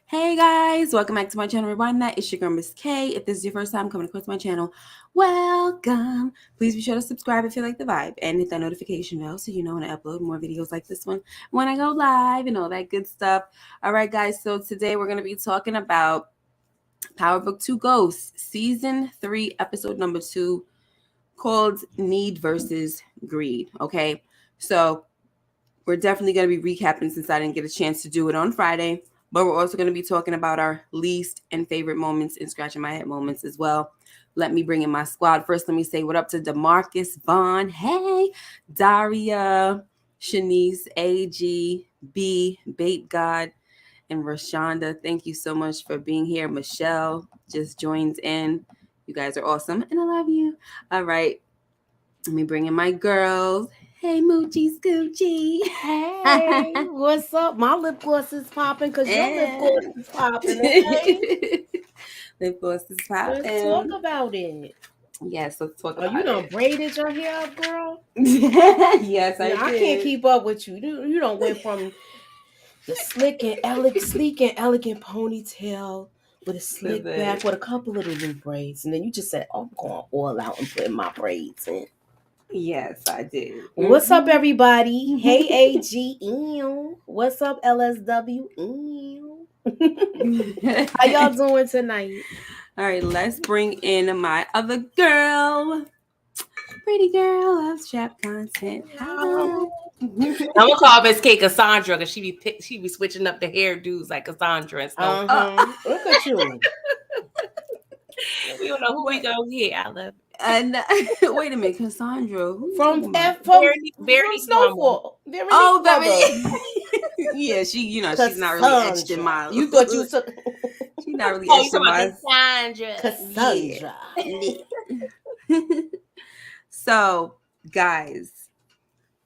Hey guys, welcome back to my channel. Rewind that. It's your girl Miss K. If this is your first time coming across my channel, welcome. Please be sure to subscribe if you like the vibe and hit that notification bell so you know when I upload more videos like this one, when I go live and all that good stuff. All right, guys. So today we're gonna be talking about Power Book 2 Ghosts, Season 3, Episode number 2, called Need versus Greed. Okay, so we're definitely going to be recapping since I didn't get a chance to do it on Friday. But we're also going to be talking about our least and favorite moments and scratching my head moments as well. Let me bring in my squad. First, let me say what up to DeMarcus, Vaughn, hey, Daria, Shanice, AG, B, Bait God, and Rashonda. Thank you so much for being here. Michelle just joins in. You guys are awesome, and I love you. All right, let me bring in my girls. Hey, Moochie Scoochie. Hey, what's up? My lip gloss is popping because your lip gloss is popping, okay? Lip gloss is Let's talk popping. about it. Yes, let's talk Oh, you about done it. braided your hair up, girl? Yes, I Now, I can't did. keep up with you. You don't went from the sleek and elegant ponytail with a slick Listen, back with a couple of little braids. And then you just said, oh, I'm going all out and putting my braids in. yes, I did. What's up, everybody? Hey, AGM. What's up, LSW? How y'all doing tonight? All right, let's bring in my other girl. Pretty girl of trap content. Hi. I'm gonna call Miss K Cassandra because she be switching up the hairdos like Cassandra and stuff. Look at you. We don't know who we gonna get. I love it. And wait a minute, Cassandra. Who you From talking about? Verity Normal. Snowfall. Very Oh, mother. yeah. She's not really etched in Cassandra. my. You thought you took She's not really Oh, you etched in talking my. about Cassandra? Cassandra. Yeah. So, guys,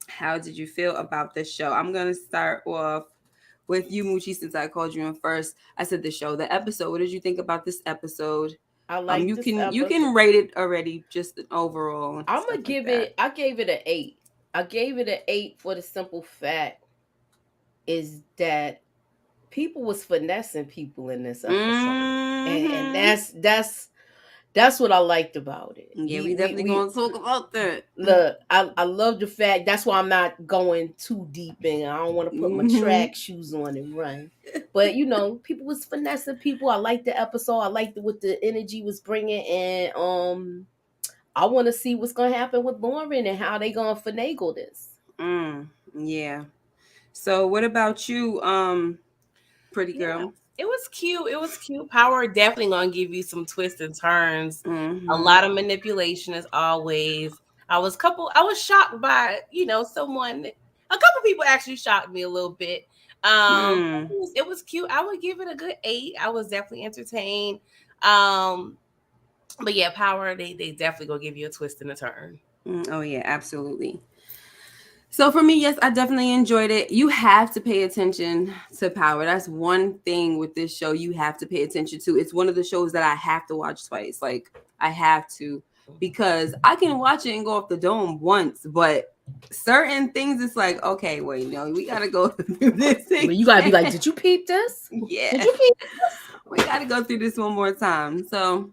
how did you feel about the show? I'm gonna start off with you, Moochie, since I called you in first. I said the show, the episode. What did you think about this episode? I like You this can episode. rate it already, just overall and I'm stuff gonna like give that. it. I gave it an 8. I gave it an 8 for the simple fact is that people was finessing people in this episode, and Mm-hmm. that's what I liked about it. Yeah, We we we definitely we gonna talk about that. Look, I love the fact that's why I'm not going too deep in. I don't want to put my Mm-hmm. track shoes on and run. But people was finessing people. I liked the episode. I liked what the energy was bringing, and I want to see what's gonna happen with Lauren and how they gonna finagle this. Yeah. So, what about you, pretty Yeah, girl? it was cute. It was cute. Power definitely gonna give you some twists and turns. A Mm-hmm. lot of manipulation as always. I was shocked by someone. A couple people actually shocked me a little bit. Mm. It was cute. I would give it a good 8. I was definitely entertained. Um, but yeah, Power they definitely gonna give you a twist and a turn. Oh yeah, absolutely. So for me, yes, I definitely enjoyed it. You have to pay attention to Power. That's one thing with this show you have to pay attention to. It's one of the shows that I have to watch twice. Like I have to because I can watch it and go off the dome once, but certain things it's like, okay, wait, no, we gotta go through this But you gotta be like, again. did you peep this? Did Yeah, you peep? we gotta go through this one more time. So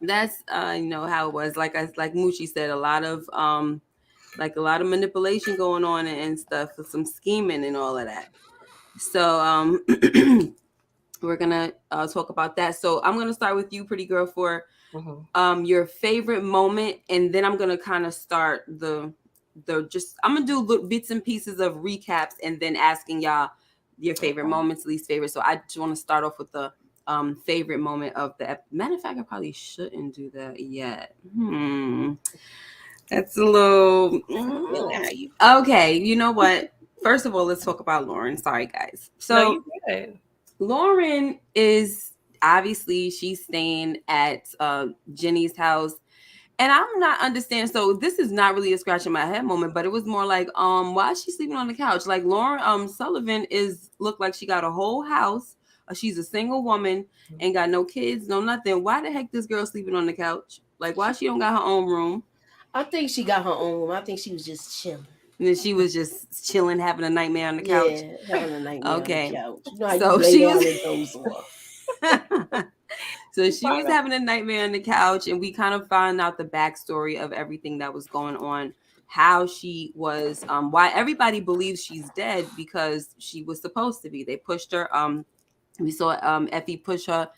that's how it was. Like Moochie said, a lot of manipulation going on and stuff, some scheming and all of that. So we're gonna talk about that. So I'm gonna start with you, pretty girl, for Mhm. your favorite moment, and then I'm gonna kind of start the just I'm gonna do bits and pieces of recaps, and then asking y'all your favorite Okay. moments, least favorite. So I just want to start off with the favorite moment of the matter of fact, I probably shouldn't do that yet. That's a little Feeling how you? okay. You know what? First of all, let's talk about Lauren. Sorry, guys. No, So you good. Lauren is obviously she's staying at Jenny's house, and I'm not understanding. So this is not really a scratch in my head moment, but it was more like, why is she sleeping on the couch? Like Lauren Sullivan is look like she got a whole house. She's a single woman, ain't got no kids, no nothing. Why the heck this girl sleeping on the couch? Like why she don't got her own room? I think she got her own room. I think she was just chilling. And then she was just chilling, having a nightmare on the couch. Yeah, having a nightmare on the Okay. couch. You know how you So lay she down was and doze off. so she was having a nightmare on the couch, and we kind of found out the backstory of everything that was going on, how she was, why everybody believes she's dead, because she was supposed to be. They pushed her. We saw Effie push her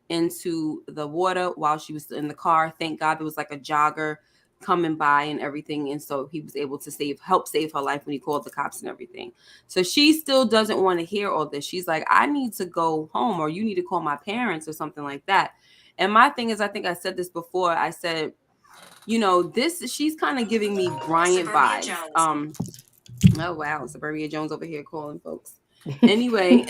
into the water while she was in the car. Thank God there was like a jogger coming by and everything, and so he was able to help save her life when he called the cops and everything. So she still doesn't want to hear all this. She's like, I need to go home, or you need to call my parents or something like that. And my thing is, I think I said this before, I said, she's kind of giving me Bryant vibes. Oh wow, Suburbia Jones over here calling folks. Anyway.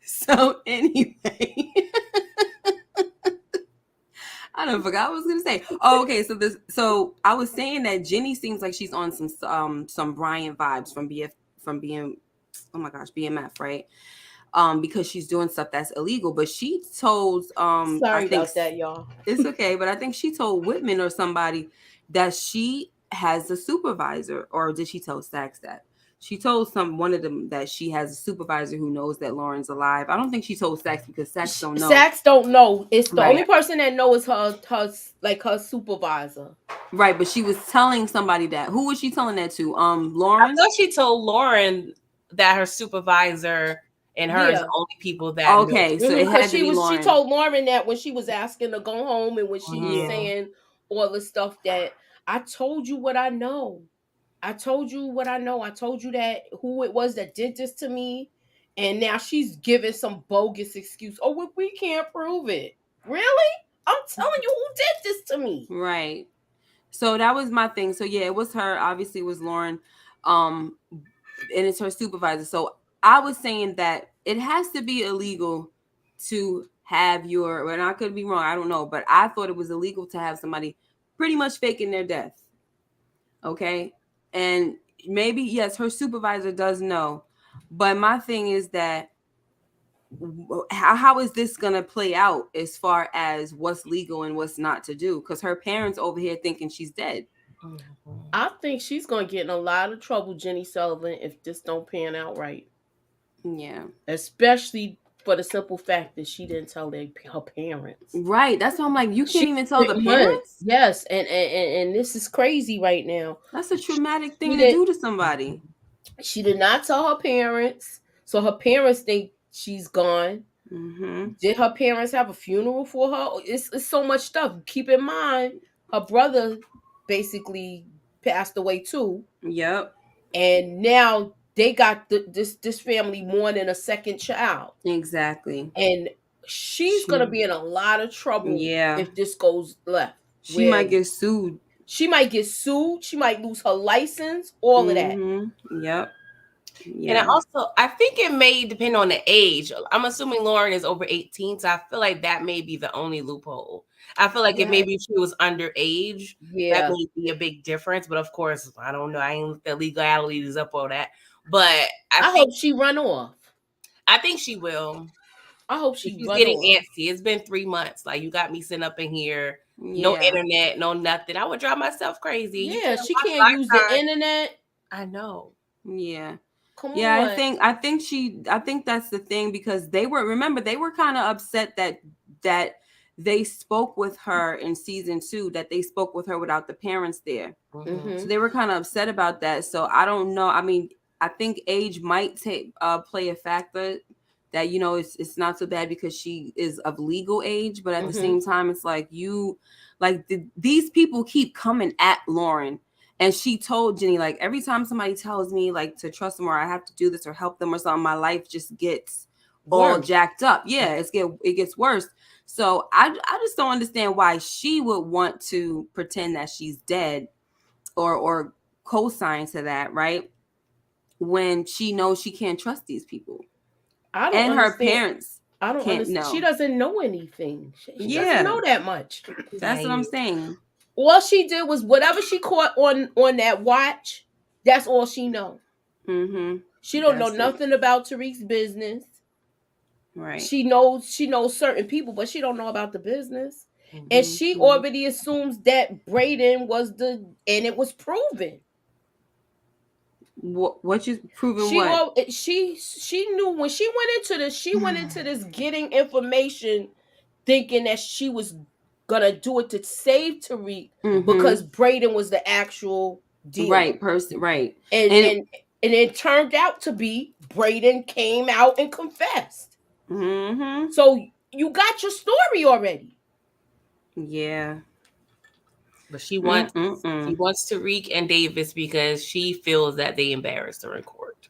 So anyway, I don't forgot what I was gonna say. Oh, okay. So I was saying that Jenny seems like she's on some Brian vibes from being, oh my gosh, BMF, right? Because she's doing stuff that's illegal. But she told Sorry about that, y'all. It's okay, but I think she told Whitman or somebody that she has a supervisor, or did she tell Sachs that? She told one of them that she has a supervisor who knows that Lauren's alive. I don't think she told Sachs because Sachs don't know. Sachs don't know. It's the Right. only person that knows her supervisor. Right, but she was telling somebody that. Who was she telling that to? Lauren? I thought she told Lauren that her supervisor and her is the only people that okay, know. So it had to be Lauren. She told Lauren that when she was asking to go home, and when she was saying all the stuff that I told you what I know. I told you what I know. I told you that who it was that did this to me. And now she's giving some bogus excuse. Oh, well, we can't prove it. Really? I'm telling you who did this to me. Right. So that was my thing. So yeah, it was her. Obviously, it was Lauren. And it's her supervisor. So I was saying that it has to be illegal to have and I could be wrong, I don't know, but I thought it was illegal to have somebody pretty much faking their death. Okay. And maybe, yes, her supervisor does know. But my thing is that how is this going to play out as far as what's legal and what's not to do? Because her parents over here thinking she's dead. I think she's going to get in a lot of trouble, Jenny Sullivan, if this don't pan out right. Yeah. Especially for the simple fact that she didn't tell her parents. Right. That's why I'm like, you can't even tell the parents? Yes. And this is crazy right now. That's a traumatic thing to do to somebody. She did not tell her parents. So her parents think she's gone. Mm-hmm. Did her parents have a funeral for her? It's so much stuff. Keep in mind, her brother basically passed away too. Yep. And now they got this family mourning a second child. Exactly. And she's going to be in a lot of trouble if this goes left. She might get sued. She might get sued. She might lose her license. All of that. Yep. Yeah. And I think it may depend on the age. I'm assuming Lauren is over 18, so I feel like that may be the only loophole. I feel like if maybe she was underage, that may be a big difference. But of course, I don't know. I ain't looked at legalities up all that. But I hope she run off. I think she will. I hope she's getting antsy. It's been 3 months. Like, you got me sitting up in here, no internet, no nothing. I would drive myself crazy. Yeah, she can't use the internet. I know. Yeah. Come on. Yeah, I think that's the thing, because they were kind of upset that they spoke with her in season 2, that they spoke with her without the parents there. Mm-hmm. So they were kind of upset about that. So I don't know. I mean, I think age might play a factor, that, it's not so bad because she is of legal age, but at the same time, it's like these people keep coming at Lauren. And she told Jenny, like, every time somebody tells me, like, to trust them, or I have to do this or help them or something, my life just gets all jacked up. Yeah, it gets worse. So I just don't understand why she would want to pretend that she's dead or co-sign to that, right? When she knows she can't trust these people. Her parents. I don't understand. She doesn't know anything. She doesn't know that much. That's what I'm saying. All she did was whatever she caught on that watch. That's all she know. Mm-hmm. She don't know nothing about Tariq's business. Right. She knows certain people, but she don't know about the business. And she already assumes that Brayden was and it was proven. What you proving? She knew when she went into this. She went into this getting information, thinking that she was gonna do it to save Tariq because Brayden was the actual dealer. Right. And it turned out to be Brayden came out and confessed. So you got your story already. Yeah. But she wants Tariq and Davis because she feels that they embarrassed her in court.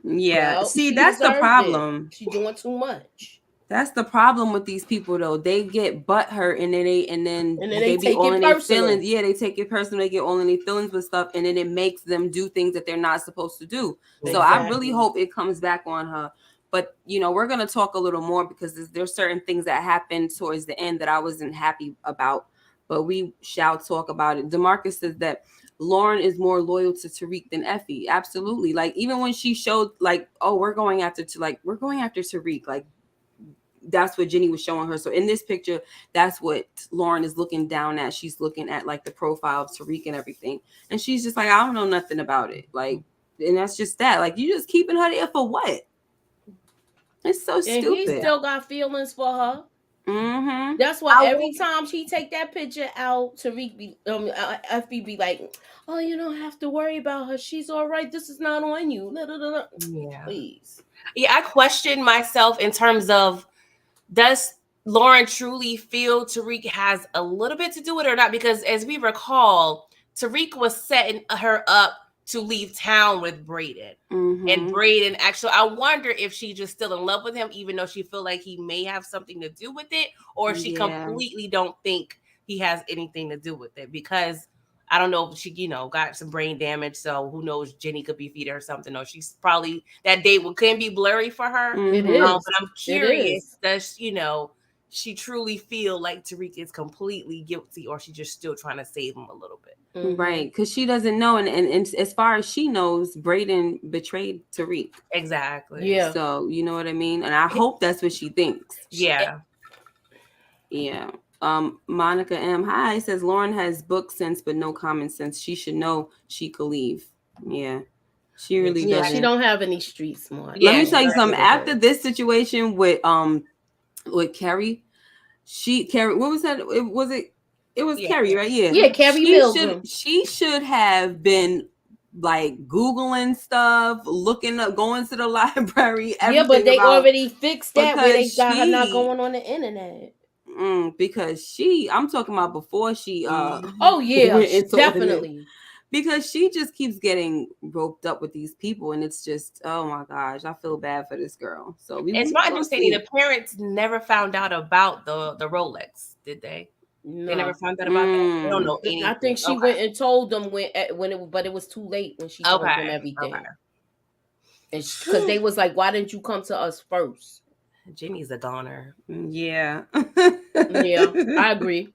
Yeah. Well, see, that's the problem. She's doing too much. That's the problem with these people, though. They get butthurt and then they be all in their feelings. Yeah, they take it personal. They get all in their feelings with stuff, and then it makes them do things that they're not supposed to do. Exactly. So I really hope it comes back on her. But we're gonna talk a little more because there's certain things that happened towards the end that I wasn't happy about. But we shall talk about it. DeMarcus says that Lauren is more loyal to Tariq than Effie. Absolutely. Like even when she showed like, oh, we're going after Tariq. Like that's what Jenny was showing her. So in this picture, that's what Lauren is looking down at. She's looking at like the profile of Tariq and everything. And she's just like, I don't know nothing about it. Like, and that's just that. Like, you just keeping her there for what? It's so stupid. And he still got feelings for her. That's why every time she take that picture out, Tariq be FB be like, oh, you don't have to worry about her. She's all right. This is not on you. Yeah. Please. Yeah, I question myself in terms of, does Lauren truly feel Tariq has a little bit to do with it or not? Because as we recall, Tariq was setting her up to leave town with Brayden. And Brayden actually, I wonder if she's just still in love with him, even though she feel like he may have something to do with it, or if she completely don't think he has anything to do with it. Because I don't know if she, got some brain damage. So who knows? Jenny could be feeding her something. Or she's probably, that date can be blurry for her. It is. But I'm curious, does, she truly feel like Tariq is completely guilty, or she just still trying to save him a little bit? Right. Because she doesn't know. And as far as she knows, Brayden betrayed Tariq. Exactly. Yeah. So, you know what I mean? And I hope that's what she thinks. Yeah. Yeah. Monica M. Hi says Lauren has book sense but no common sense. She should know she could leave. Yeah. She really doesn't. Yeah, she don't have any street smart. Let me tell you something. After this situation with Carrie, what was that? It was Carrie, right? Yeah. Yeah, Carrie Milgram. She should have been like Googling stuff, looking up, going to the library. Yeah, but they already fixed that where they got her not going on the internet. Because I'm talking about before she oh yeah, definitely. Because she just keeps getting roped up with these people, and it's just, oh my gosh, I feel bad for this girl. So it's my understanding the parents never found out about the Rolex, did they? No. They never found out about that. They don't know anything. I think she went and told them but it was too late when she told them everything. And because they was like, why didn't you come to us first? Jenny's a goner. Yeah. Yeah, I agree.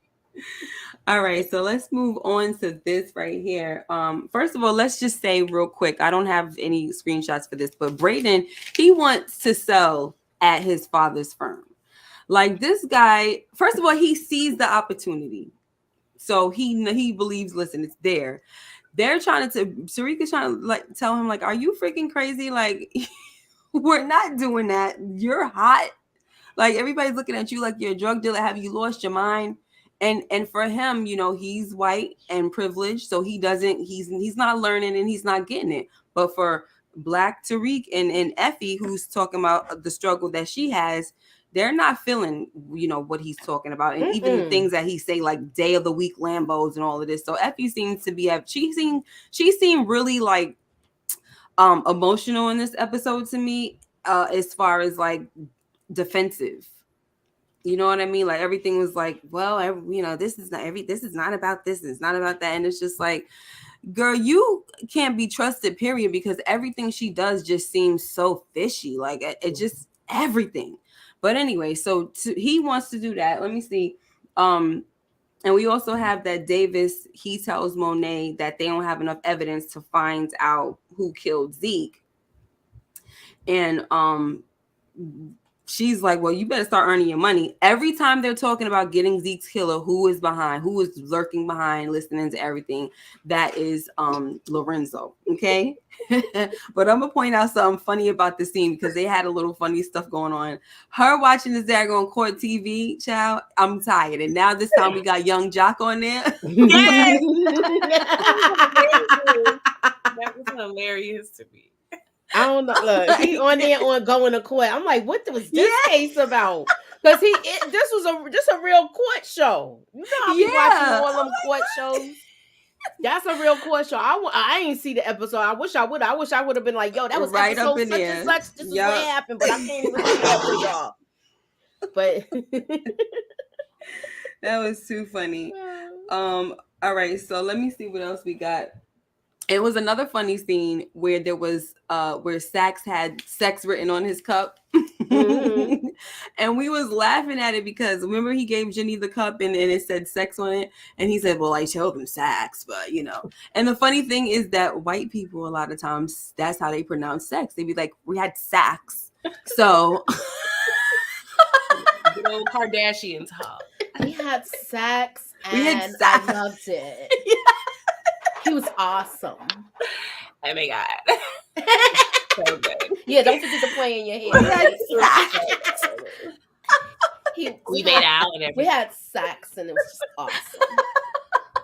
All right, so let's move on to this right here. First of all, let's just say real quick, I don't have any screenshots for this, but Brayden, he wants to sell at his father's firm. Like this guy, first of all, he sees the opportunity. So he believes, listen, it's there. They're Tariq is trying to like tell him, like, are you freaking crazy? Like, we're not doing that. You're hot. Like everybody's looking at you like you're a drug dealer. Have you lost your mind? And for him, he's white and privileged, so he's not learning and he's not getting it. But for Black Tariq and Effie, who's talking about the struggle that she has, they're not feeling, what he's talking about. And even the things that he say, like day of the week Lambos and all of this. So Effie seems to be, she seemed really like emotional in this episode to me, as far as like defensive. You know what I mean? Like everything was like, well, this is not about this. It's not about that. And it's just like, girl, you can't be trusted, period, because everything she does just seems so fishy. Like it just everything. But anyway, so he wants to do that. Let me see. And we also have that Davis, he tells Monet that they don't have enough evidence to find out who killed Zeke. And she's like, well, you better start earning your money. Every time they're talking about getting Zeke's killer, who is behind, who is lurking behind, listening to everything, that is Lorenzo. Okay. But I'm gonna point out something funny about the scene because they had a little funny stuff going on. Her watching this daggone court TV, child, I'm tired. And now this time we got young Jock on there. Yes. That was hilarious to me. I don't know. Look, he on there on going to court. I'm like, what was this case about? Because this was just a real court show. You know how we watching all them court shows. That's a real court show. I ain't see the episode. I wish I would. I wish I would have been like, yo, that was right episode up in such there. And such. This is what happened, but I can't even see that for y'all. But that was too funny. All right, so let me see what else we got. It was another funny scene where there was where Sax had sex written on his cup. Mm-hmm. And we was laughing at it because remember he gave Jenny the cup and it said sex on it, and he said, well, I told him Sax, but you know. And the funny thing is that white people a lot of times that's how they pronounce sex. They'd be like, we had Sax. So good old Kardashians, huh? We had Sax and I loved it. Yeah. He was awesome. Oh my God. So good. Yeah, don't forget to play in your head. We made out and everything. We had sex and it was just awesome.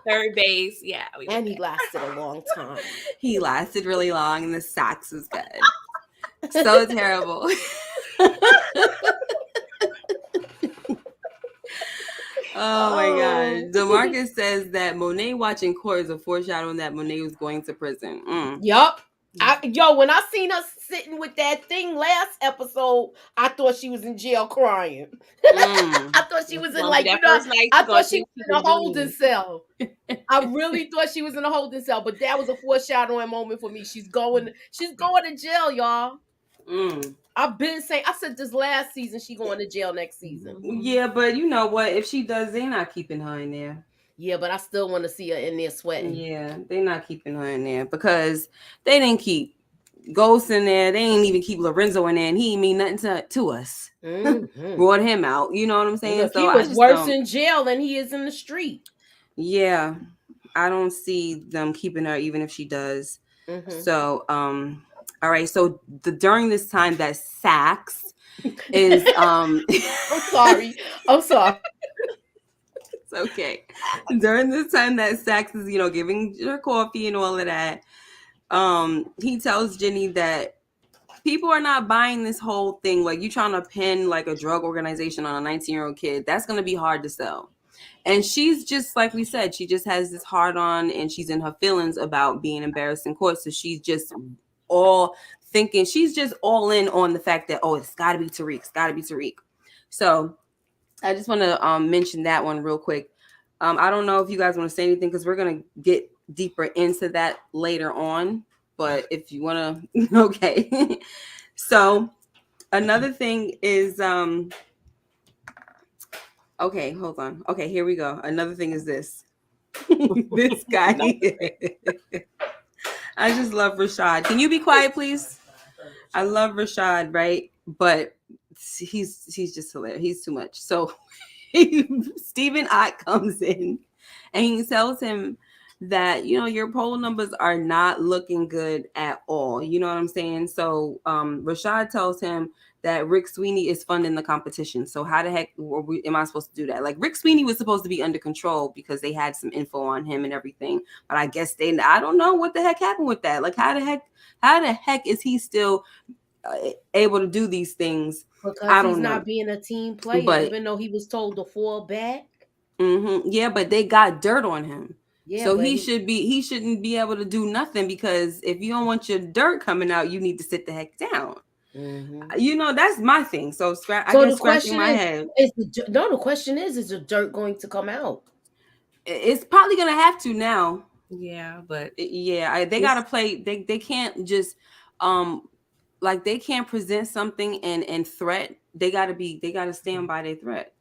Third base, yeah. And he lasted a long time. He lasted really long and the sex was good. So terrible. Oh my God. DeMarcus says that Monet watching court is a foreshadowing that Monet was going to prison. Yup. When I seen her sitting with that thing last episode, I thought she was in jail crying. I thought she was in I thought she was in a holding cell. I really thought she was in a holding cell, but that was a foreshadowing moment for me. She's going to jail, y'all. I've been saying, I said this last season, she going to jail next season. Yeah, but you know what? If she does, they're not keeping her in there. Yeah, but I still want to see her in there sweating. Yeah, they're not keeping her in there because they didn't keep Ghost in there. They ain't even keep Lorenzo in there, and he ain't mean nothing to us. Mm-hmm. Brought him out. You know what I'm saying? Look, so he was worse in jail than he is in the street. Yeah, I don't see them keeping her even if she does. Mm-hmm. So, all right. So during this time that Sax is I'm sorry. It's okay. During this time that Sax is, giving her coffee and all of that, he tells Jenny that people are not buying this whole thing. Like, you trying to pin like a drug organization on a 19-year-old kid. That's going to be hard to sell. And she's just, like we said, she just has this hard on and she's in her feelings about being embarrassed in court. So she's just all thinking, she's just all in on the fact that, oh, it's got to be Tariq. It's got to be Tariq. So I just want to mention that one real quick. I don't know if you guys want to say anything because we're going to get deeper into that later on. But if you want to, okay. So another thing is, okay, hold on. Okay, here we go. Another thing is this. This guy. I just love Rashad. Can you be quiet, please? I love Rashad, right? But he's just hilarious. He's too much. So Stephen Ott comes in and he tells him that, your poll numbers are not looking good at all. You know what I'm saying? So Rashad tells him that Rick Sweeney is funding the competition. So how the heck am I supposed to do that? Like, Rick Sweeney was supposed to be under control because they had some info on him and everything. But I guess I don't know what the heck happened with that. Like, how the heck is he still able to do these things? Because he's not being a team player, even though he was told to fall back. Mm-hmm. Yeah, but they got dirt on him. Yeah, so he shouldn't be able to do nothing because if you don't want your dirt coming out, you need to sit the heck down. Mm-hmm. That's my thing. So I guess scratching my head. The question is the dirt going to come out? It's probably going to have to now. Yeah, but they got to play. They can't just like they can't present something and threat. They got to stand by their threat.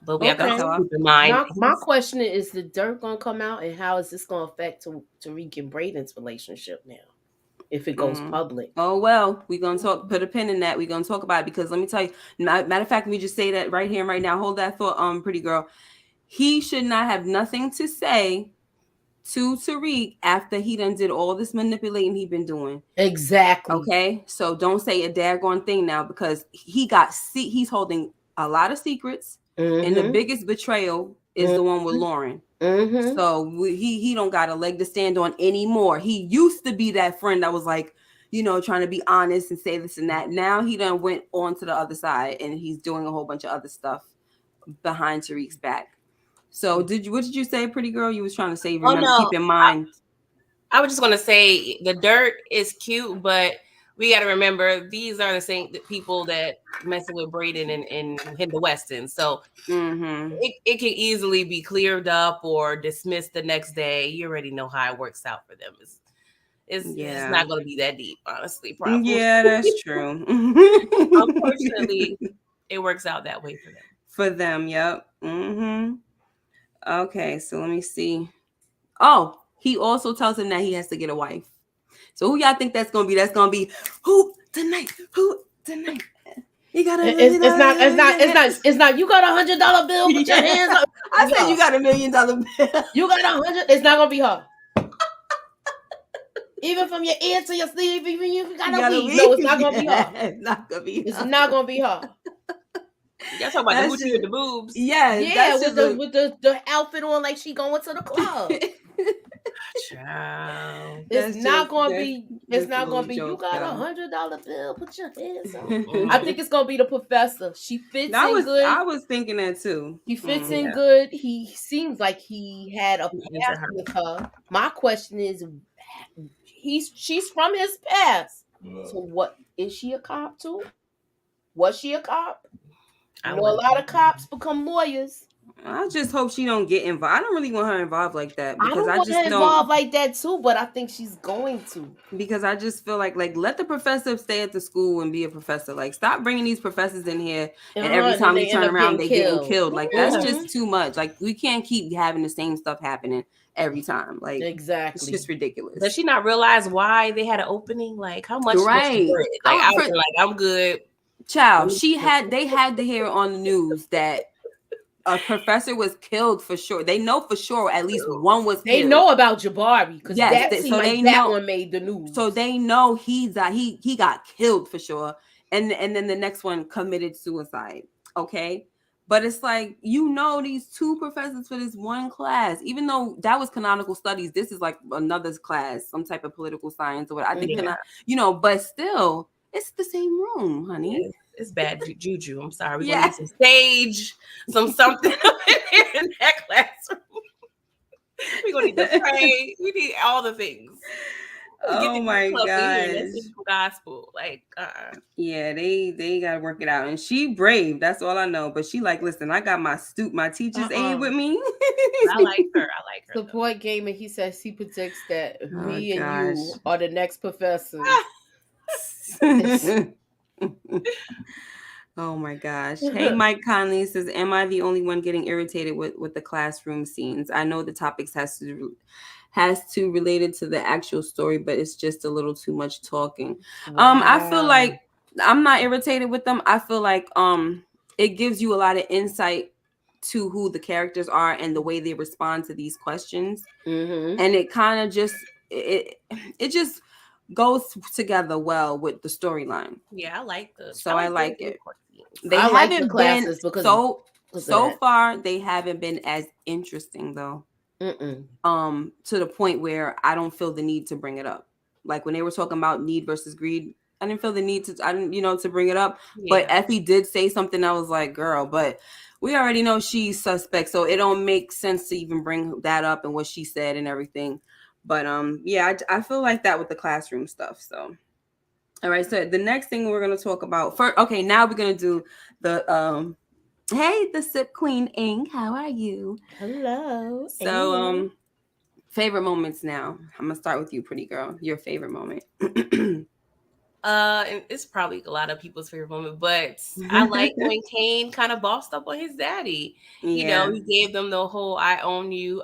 But we have to keep in mind. My question is the dirt going to come out, and how is this going to affect Tariq and Brayden's relationship now? if it goes public. Oh, well, we're going to put a pin in that. We're going to talk about it because let me tell you, matter of fact, we just say that right here and right now. Hold that thought, pretty girl. He should not have nothing to say to Tariq after he done did all this manipulating he been doing. Exactly. Okay, so don't say a daggone thing now because he's holding a lot of secrets, and the biggest betrayal is the one with Lauren. So he don't got a leg to stand on anymore. He used to be that friend that was like, trying to be honest and say this and that. Now he done went on to the other side and he's doing a whole bunch of other stuff behind Tariq's back. So what did you say, pretty girl? You was trying to say, remember, keep in mind. I was just going to say the dirt is cute, but we got to remember these are the same people that messing with Brayden and the Weston. So it can easily be cleared up or dismissed the next day. You already know how it works out for them. It's not going to be that deep, honestly. Probably. Yeah, that's true. Unfortunately, it works out that way for them. For them, yep. Okay, so let me see. Oh, he also tells him that he has to get a wife. So who y'all think that's gonna be? That's gonna be who tonight? Who tonight? You got a it's not. You got $100 bill. Put your hands up. I said you got $1 million bill. You got 100. It's not gonna be her. Even from your ear to your sleeve, even you got a weed. No, it's not gonna be her. It's not gonna be. It's not gonna be her. Y'all talking about the hoochie with the boobs? Yeah, with the outfit on like she going to the club. Child. It's not gonna be. You got $100 bill. Put your hands on. I think it's gonna be the professor. She fits in good. I was thinking that too. He fits in good. He seems like he had a past with her. My question is, she's from his past. So what is she a cop too? Was she a cop? I know a lot of cops become lawyers. I just hope she don't get involved. I don't really want her involved like that because I don't want her involved like that too, but I think she's going to. Because I just feel like let the professor stay at the school and be a professor. Like, stop bringing these professors in here and every time we turn around they getting killed. Like, that's just too much. Like, we can't keep having the same stuff happening every time. Like, exactly, it's just ridiculous. Does she not realize why they had an opening? Like, how much? Right. Like, I'm good. Child, they had to hear on the news that a professor was killed for sure. They know for sure at least one was killed. They know about Jabari because that one made the news. So they know he got killed for sure. And then the next one committed suicide. Okay. But it's like, these two professors for this one class, even though that was canonical studies, this is like another class, some type of political science or what I think, but still, it's the same room, honey. Yeah. It's bad juju. I'm sorry. We're gonna need some stage, something in that classroom. We're gonna need to pray. We need all the things. Oh my gosh. Gospel. Like, yeah, they gotta work it out. And she brave, that's all I know. But she like, listen, I got my teacher's aide with me. I like her. Support Gamer, he says he predicts that me and you are the next professors. Oh my gosh. Hey, Mike Conley says, am I the only one getting irritated with the classroom scenes? I know the topics has to related to the actual story, but it's just a little too much talking. Wow. I feel like I'm not irritated with them. I feel like it gives you a lot of insight to who the characters are and the way they respond to these questions. And it kind of just it just goes together well with the storyline. Yeah, I like this. So I like it. They haven't been so far. They haven't been as interesting though. To the point where I don't feel the need to bring it up. Like when they were talking about need versus greed, I didn't feel the need to bring it up. Yeah. But Effie did say something. I was like, girl, but we already know she's suspect, so it don't make sense to even bring that up and what she said and everything. But I feel like that with the classroom stuff. So, all right. So the next thing we're gonna talk about now we're gonna do the hey, the Sip Queen Ink. How are you? Hello. So favorite moments now. I'm gonna start with you, pretty girl. Your favorite moment. And it's probably a lot of people's favorite moment, but I like when Kane kind of bossed up on his daddy. Yeah. He gave them the whole "I own you"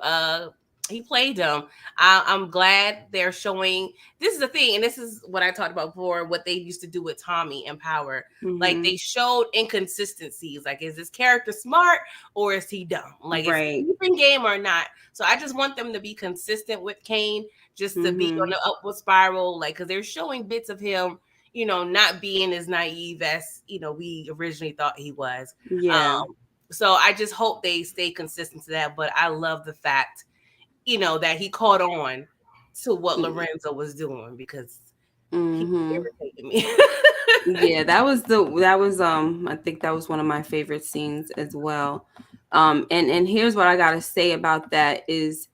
He played them. I'm glad they're showing. This is the thing, and this is what I talked about before. What they used to do with Tommy and Power, like they showed inconsistencies. Like, is this character smart or is he dumb? Like, is he in game or not? So I just want them to be consistent with Kane, just to be on the upward spiral. Like, because they're showing bits of him, not being as naive as we originally thought he was. Yeah. So I just hope they stay consistent to that. But I love the fact that he caught on to what Lorenzo was doing, because he irritated me. Yeah, that was I think that was one of my favorite scenes as well. And here's what I gotta say about that is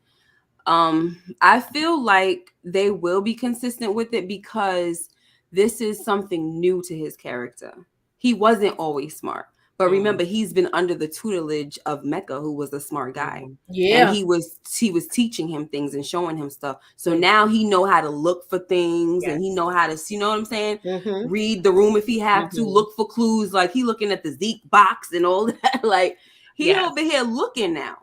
I feel like they will be consistent with it because this is something new to his character. He wasn't always smart. But remember, he's been under the tutelage of Mecca, who was a smart guy. Yeah. And he was teaching him things and showing him stuff. So now he know how to look for things, and he know how to, you know what I'm saying? Read the room if he have to, look for clues. Like, he looking at the Zeke box and all that. Like, he over here looking now.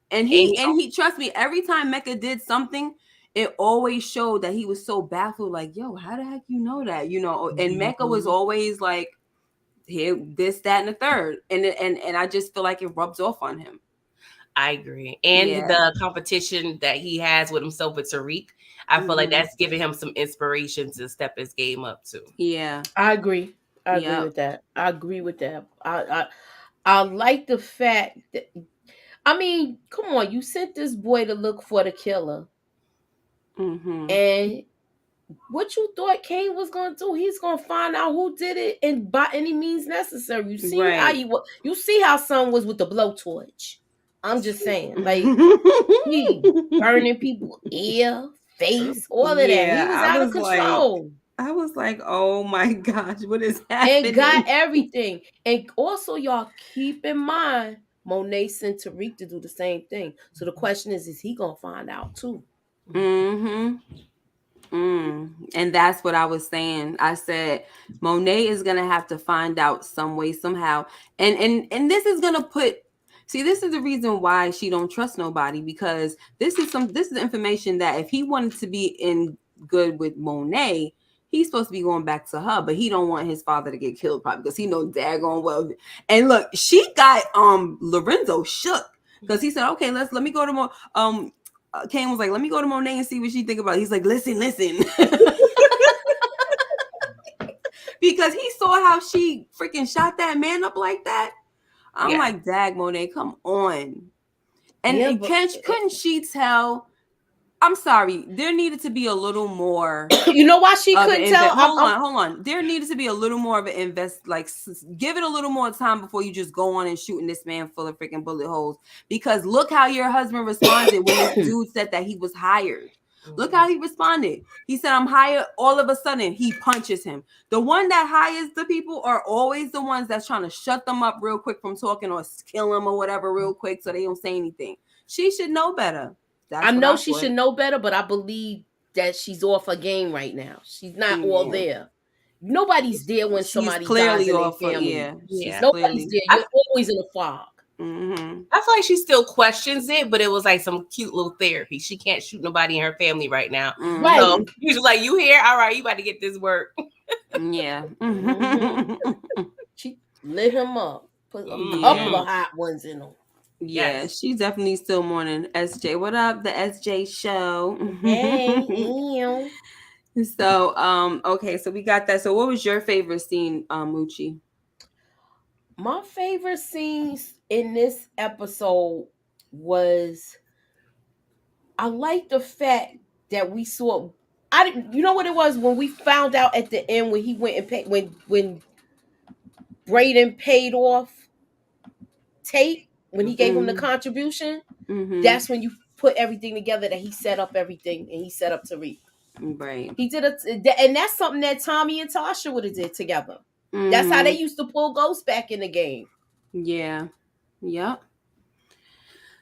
And he trust me, every time Mecca did something, it always showed that he was so baffled, like, yo, how the heck you know that? And Mecca was always like, here, this, that, and the third. And I just feel like it rubs off on him. I agree. And the competition that he has with himself with Tariq, I feel like that's giving him some inspiration to step his game up too. Yeah. I agree. I agree with that. I like the fact that, I mean, come on, you sent this boy to look for the killer. And what you thought Kane was gonna do? He's gonna find out who did it, and by any means necessary. You see how you see how son was with the blowtorch. I'm just saying, like, he burning people ear, face, all of that. He was out of control. I was like, oh my gosh, what is happening? And got everything. And also, y'all keep in mind, Monet sent Tariq to do the same thing. So the question is he gonna find out too? And that's what I was saying. I said Monet is gonna have to find out some way, somehow. And this is gonna this is the reason why she don't trust nobody, because this is information that if he wanted to be in good with Monet, he's supposed to be going back to her, but he don't want his father to get killed, probably because he knows daggone well. And look, she got Lorenzo shook because he said, okay, let me go to Kane was like, let me go to Monet and see what she think about it. He's like, listen. Because he saw how she freaking shot that man up like that. I'm like, dag, Monet, come on. And couldn't she tell? I'm sorry. There needed to be a little more. You know why she couldn't tell? Hold on. There needed to be a little more of an give it a little more time before you just go on and shooting this man full of freaking bullet holes. Because look how your husband responded when this dude said that he was hired. Look how he responded. He said, I'm hired. All of a sudden, he punches him. The one that hires the people are always the ones that's trying to shut them up real quick from talking or kill them or whatever real quick so they don't say anything. She should know better. I know she should know better, but I believe that she's off her game right now. She's not all there. Nobody's there when somebody's clearly dies in their family. Nobody's there. You're always in a fog. I feel like she still questions it, but it was like some cute little therapy. She can't shoot nobody in her family right now. Right. So she's like, you here? All right, you about to get this work. Yeah. She lit him up. Put a couple of hot ones in him. Yeah, she's definitely still mourning. SJ, what up? The SJ show. Hey, So, okay, so we got that. So, what was your favorite scene, Moochie? My favorite scenes in this episode was, I like the fact that we saw. You know what it was when we found out at the end when he went and paid when Brayden paid off Tate. When he gave him the contribution, that's when you put everything together that he set up everything and he set up Tariq. Right. He did and that's something that Tommy and Tasha would have did together. That's how they used to pull Ghost back in the game. Yeah. Yep.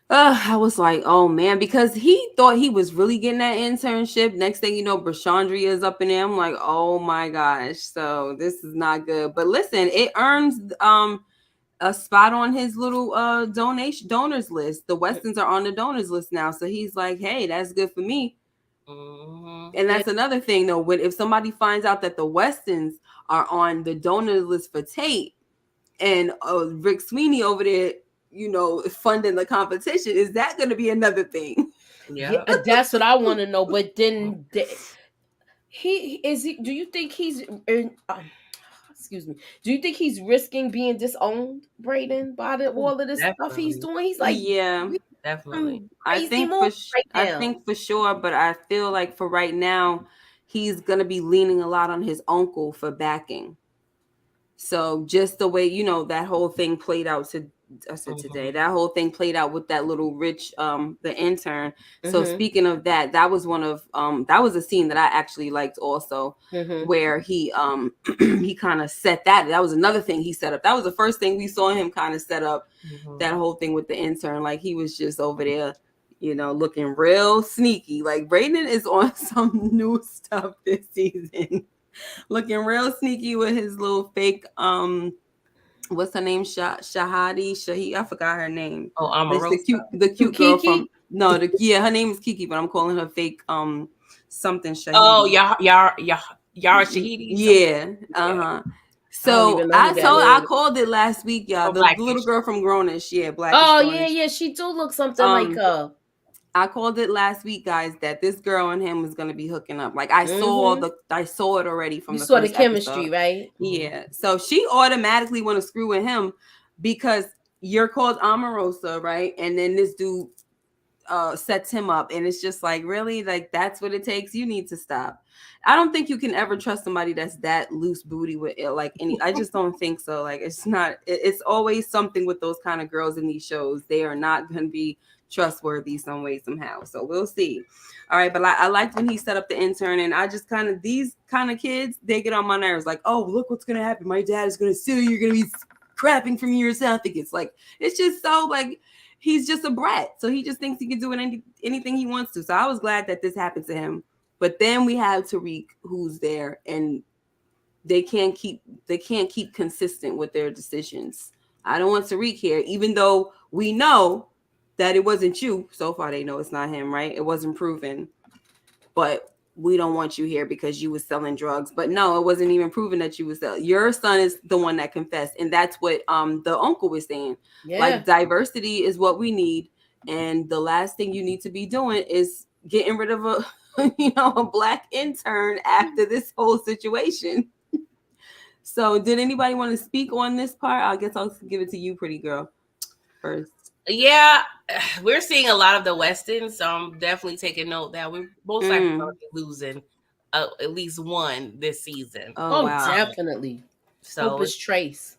I was like, oh man, because he thought he was really getting that internship. Next thing you know, Brashandria is up in there. I'm like, oh my gosh. So this is not good. But listen, it earns a spot on his little donors list. The Westons are on the donors list now, so he's like, hey, that's good for me. And that's another thing though, when if somebody finds out that the Westons are on the donors list for Tate, and Rick Sweeney over there, funding the competition, is that going to be another thing? Yeah, that's what I want to know. But then do you think he's excuse me, do you think he's risking being disowned, Brayden, by all of this stuff he's doing? He's like, yeah, definitely. I think for sure, but I feel like for right now, he's gonna be leaning a lot on his uncle for backing. So just the way that whole thing played out today, that whole thing played out with that little rich the intern. So speaking of that, that was one of that was a scene that I actually liked also, where he he kind of set that was another thing he set up. That was the first thing we saw him kind of set up, that whole thing with the intern. Like he was just over there, looking real sneaky. Like Brayden is on some new stuff this season. Looking real sneaky with his little fake what's her name? Shahi, I forgot her name. Oh, the cute girl from her name is Kiki, but I'm calling her fake something Shahidi. Oh, Yara Shahidi. Yeah. So I called it last week, y'all. The little girl from Grownish, Black. Oh yeah, she do look something like her. I called it last week, guys, that this girl and him was gonna be hooking up. Like I saw it already from the saw first the chemistry, episode. right? Yeah. So she automatically want to screw with him because you're called Omarosa, right? And then this dude sets him up, and it's just like, really, like that's what it takes. You need to stop. I don't think you can ever trust somebody that's that loose booty with it. Like I just don't think so. Like it's not. It's always something with those kind of girls in these shows. They are not going to be trustworthy some way somehow. So we'll see. All right, but I liked when he set up the intern, and I just these kind of kids, they get on my nerves. Like, oh, look what's gonna happen. My dad is gonna sue you. You're gonna be crapping from your esophagus. Like it's just so like. He's just a brat. So he just thinks he can do anything he wants to. So I was glad that this happened to him. But then we have Tariq, who's there, and they can't keep consistent with their decisions. I don't want Tariq here, even though we know that it wasn't you. So far they know it's not him, right? It wasn't proven. But we don't want you here because you was selling drugs. But no, it wasn't even proven that you was selling. Your son is the one that confessed. And that's what the uncle was saying. Yeah. Like diversity is what we need. And the last thing you need to be doing is getting rid of a black intern after this whole situation. So did anybody want to speak on this part? I guess I'll give it to you, pretty girl, first. Yeah, we're seeing a lot of the Westons, so I'm definitely taking note that we're most likely going to be losing at least one this season. Oh wow. Definitely. So hope it's Trace.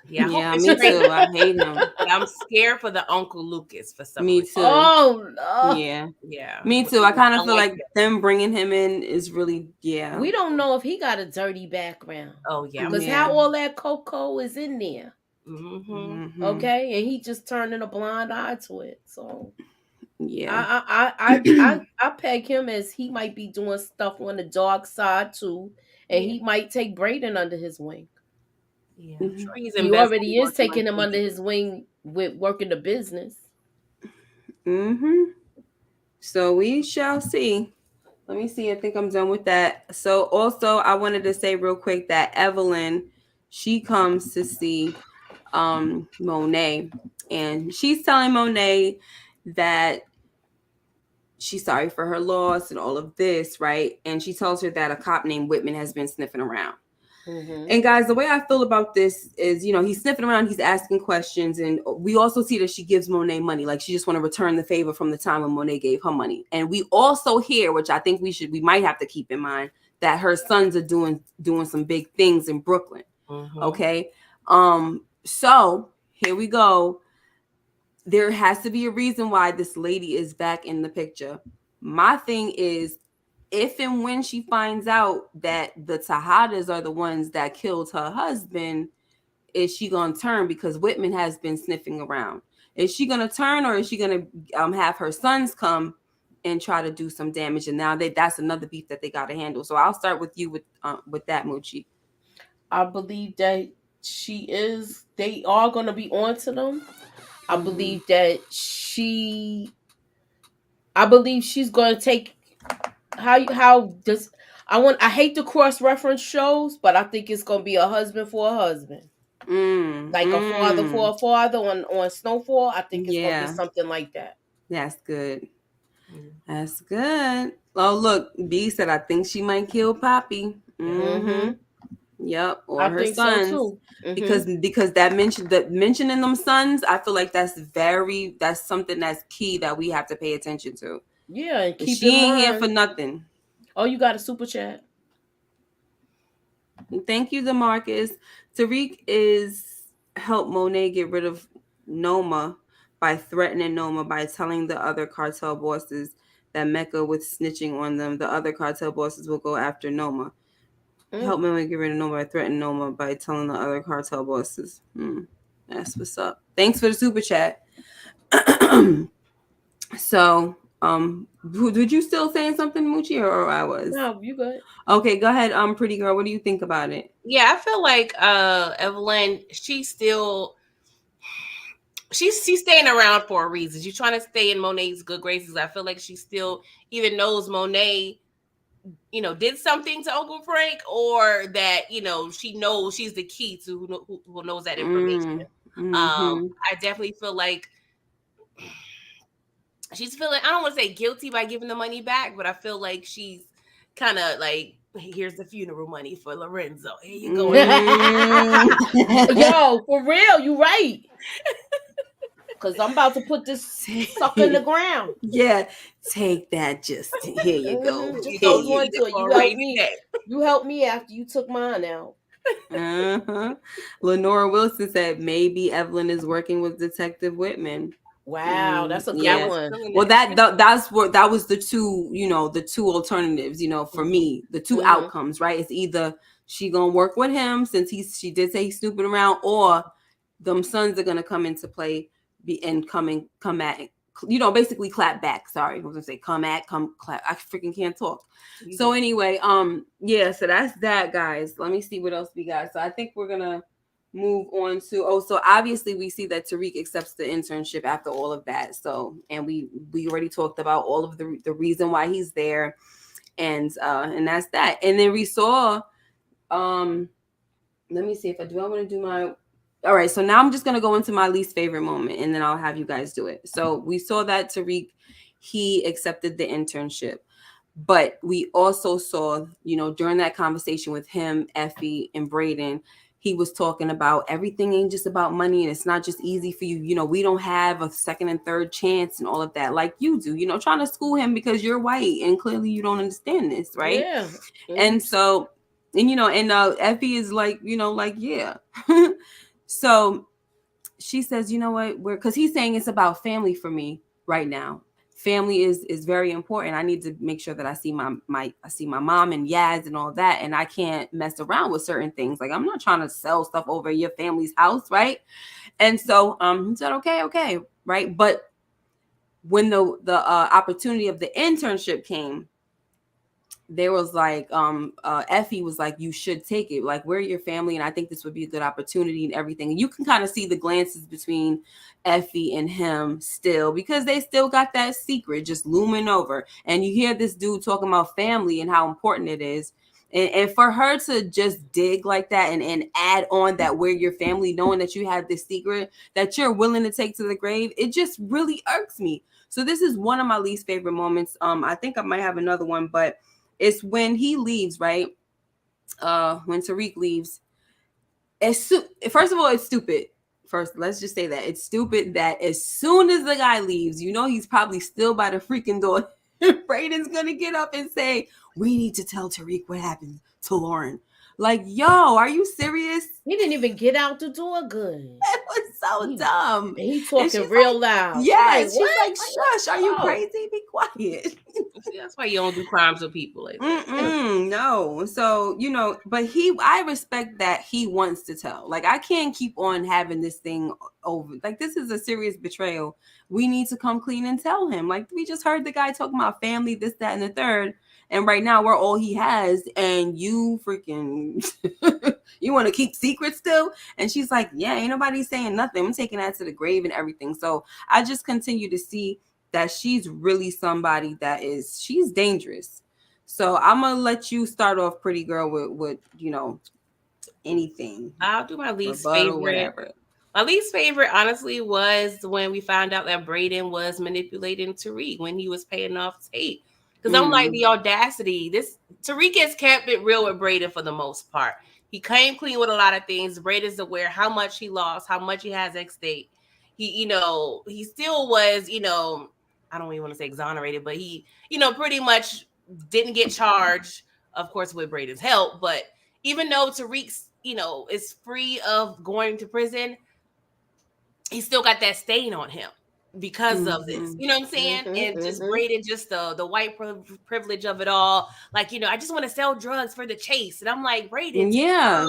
Yeah, me too. I hate him. But I'm scared for the Uncle Lucas for some reason. Me too. Oh no. Yeah. Me too. I kind of feel like them bringing him in is really We don't know if he got a dirty background. Oh yeah. Because how all that cocoa is in there. Okay, and he just turning a blind eye to it. So yeah, I peg him as he might be doing stuff on the dark side too, and he might take Brayden under his wing. Yeah, I'm sure he already is taking him under his wing with working the business. So we shall see. Let me see. I think I'm done with that. So also, I wanted to say real quick that Evelyn, she comes to see Monet, and she's telling Monet that she's sorry for her loss and all of this, right? And she tells her that a cop named Whitman has been sniffing around. And guys, the way I feel about this is, he's sniffing around, he's asking questions, and we also see that she gives Monet money, like she just want to return the favor from the time when Monet gave her money. And we also hear, which I think we might have to keep in mind, that her sons are doing some big things in Brooklyn. Okay. So here we go. There has to be a reason why this lady is back in the picture. My thing is, if and when she finds out that the Tejadas are the ones that killed her husband, is she going to turn? Because Whitman has been sniffing around. Is she going to turn, or is she going to have her sons come and try to do some damage? And now that's another beef that they got to handle. So I'll start with you with that, Moochie. I believe that she is they are gonna be on to them. I believe that I believe she's gonna take how does I hate to cross reference shows, but I think it's gonna be a husband for a husband. Like a father for a father on Snowfall. I think it's gonna be something like that. That's good. That's good. Oh, look, B said I think she might kill Poppy. Yep, or I her think sons. so too. Because that mentioning them sons, I feel like that's something that's key that we have to pay attention to. Yeah, and keep she in ain't mind. here for nothing. Oh, you got a super chat. Thank you, DeMarcus. Tariq is help Monet get rid of Noma by threatening Noma by telling the other cartel bosses that Mecca with snitching on them. The other cartel bosses will go after Noma. Help Monet get rid of Noma by threatening Noma by telling the other cartel bosses. That's what's up. Thanks for the super chat. So, did you still saying something, Moochie, or I was? No, you good. Okay, go ahead, pretty girl. What do you think about it? Yeah, I feel like Evelyn, she's staying around for a reason. She's trying to stay in Monet's good graces. I feel like she still either knows Monet, did something to Uncle Frank, or that she knows she's the key to who knows that information. I definitely feel like she's feeling, I don't want to say guilty by giving the money back, but I feel like she's kind of like, here's the funeral money for Lorenzo. Here you go. Yo, for real, you right. Because I'm about to put this sucker in the ground. Yeah, take that. Just here you go. Just hold on to it. You helped me. You helped me after you took mine out. Lenora Wilson said maybe Evelyn is working with Detective Whitman. Wow, that's a good one. Well, that was the two, the two alternatives, for me, the two outcomes, right? It's either she gonna work with him since she did say he's snooping around, or them sons are gonna come into play and come at, basically clap back. Sorry, I was gonna say come clap. I freaking can't talk. So anyway, so that's that, guys. Let me see what else we got. So I think we're gonna move on to so obviously we see that Tariq accepts the internship after all of that. So, and we already talked about all of the reason why he's there, and that's that. And then we saw let me see if I want to do my. All right, so now I'm just gonna go into my least favorite moment, and then I'll have you guys do it. So we saw that Tariq, he accepted the internship, but we also saw, during that conversation with him, Effie, and Brayden, he was talking about everything ain't just about money, and it's not just easy for you. We don't have a second and third chance and all of that like you do. Trying to school him because you're white and clearly you don't understand this, right? Yeah. And so, and Effie is like, yeah. So she says, you know what, because he's saying it's about family for me right now. Family is very important. I need to make sure that I see my mom and Yaz and all that, and I can't mess around with certain things. Like, I'm not trying to sell stuff over your family's house, right? And so he said, okay, right? But when the opportunity of the internship came, there was like Effie was like, you should take it, like, we're your family and I think this would be a good opportunity and everything. And you can kind of see the glances between Effie and him still, because they still got that secret just looming over, and you hear this dude talking about family and how important it is, and for her to just dig like that and add on that we're your family, knowing that you have this secret that you're willing to take to the grave, it just really irks me. So this is one of my least favorite moments. I think I might have another one, but it's when he leaves, right? When Tariq leaves. First of all, it's stupid. First, let's just say that it's stupid that as soon as the guy leaves, he's probably still by the freaking door. Brayden's gonna get up and say, "We need to tell Tariq what happened to Lauren." Like, yo, are you serious? He didn't even get out the door good. It was so dumb. And he talking real loud. Yeah, like, she's like, shush, are you crazy? Be quiet. That's why you don't do crimes with people like that. No. So, but I respect that he wants to tell. Like, I can't keep on having this thing over. Like, this is a serious betrayal. We need to come clean and tell him. Like, we just heard the guy talking about family, this, that, and the third. and right now we're all he has, and you freaking you want to keep secrets still? And she's like, yeah, ain't nobody saying nothing. I'm taking that to the grave and everything. So I just continue to see that she's really somebody she's dangerous. So I'm gonna let you start off, pretty girl, with anything. I'll do my least Rebuttal, favorite. whatever. My least favorite, honestly, was when we found out that Brayden was manipulating Tariq when he was paying off Tate. Because I'm like, the audacity. Tariq has kept it real with Brayden for the most part. He came clean with a lot of things. Brayden's aware how much he lost, how much he has at stake. He still was, I don't even want to say exonerated, but he, pretty much didn't get charged, of course, with Brayden's help. But even though Tariq's, is free of going to prison, he still got that stain on him because of this. You know what I'm saying? And just Brayden, just the white privilege of it all. Like, I just want to sell drugs for the chase. And I'm like, Brayden, yeah,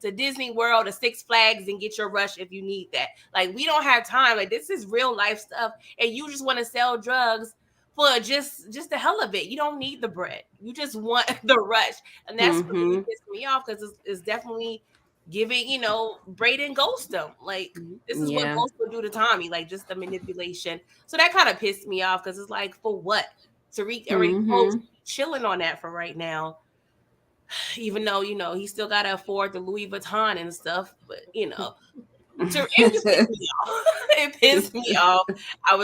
to Disney World, to Six Flags, and get your rush if you need that. Like, we don't have time. Like, this is real life stuff. And you just want to sell drugs for just the hell of it. You don't need the bread. You just want the rush. And that's what really pissed me off, because it's definitely giving, Brayden ghost him. Like, this is what Ghost would do to Tommy, like just the manipulation. So that kind of pissed me off, because it's like, for what? Tariq already chilling on that for right now. Even though, he still got to afford the Louis Vuitton and stuff. But, it just pissed me off. It pissed me off. I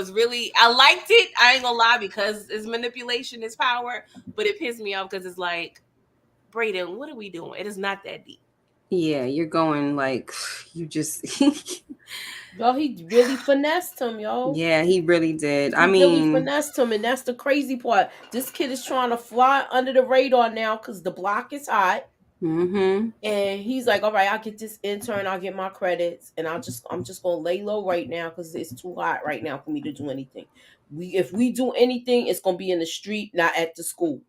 liked it. I ain't gonna lie, because it's manipulation, is power. But it pissed me off because it's like, Brayden, what are we doing? It is not that deep. Yeah, you're going like, you just Yo, he really finessed him, yo. Yeah, he really did. He really finessed him, and that's the crazy part. This kid is trying to fly under the radar now because the block is hot. And he's like, all right, I'll get this intern, I'll get my credits, and I'm just gonna lay low right now because it's too hot right now for me to do anything. If we do anything, it's gonna be in the street, not at the school.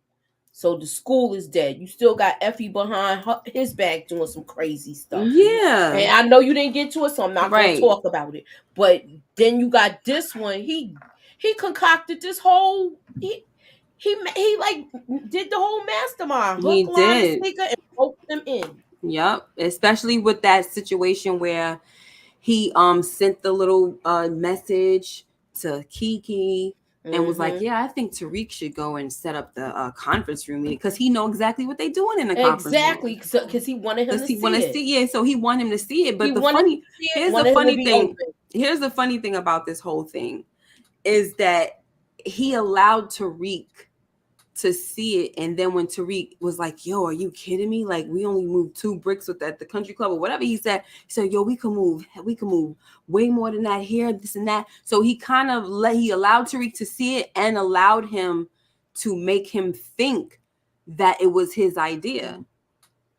So the school is dead. You still got Effie behind his back doing some crazy stuff. Yeah. And I know you didn't get to it, so I'm not going to talk about it. But then you got this one. He concocted this whole. He like did the whole mastermind. Hook, line, and sinker, and broke them in. Yep. Especially with that situation where he sent the little message to Kiki. And was like, yeah, I think Tariq should go and set up the conference room meeting, because he know exactly what they're doing in the conference room. Exactly, because he wanted him to see it. Yeah, so he wanted him to see it. But here's the funny thing about this whole thing is that he allowed Tariq to see it, and then when Tariq was like, yo, are you kidding me? Like, we only moved 2 bricks with at the country club or whatever he said, yo, we can move way more than that here, this and that. So he kind of allowed Tariq to see it, and allowed him to make him think that it was his idea.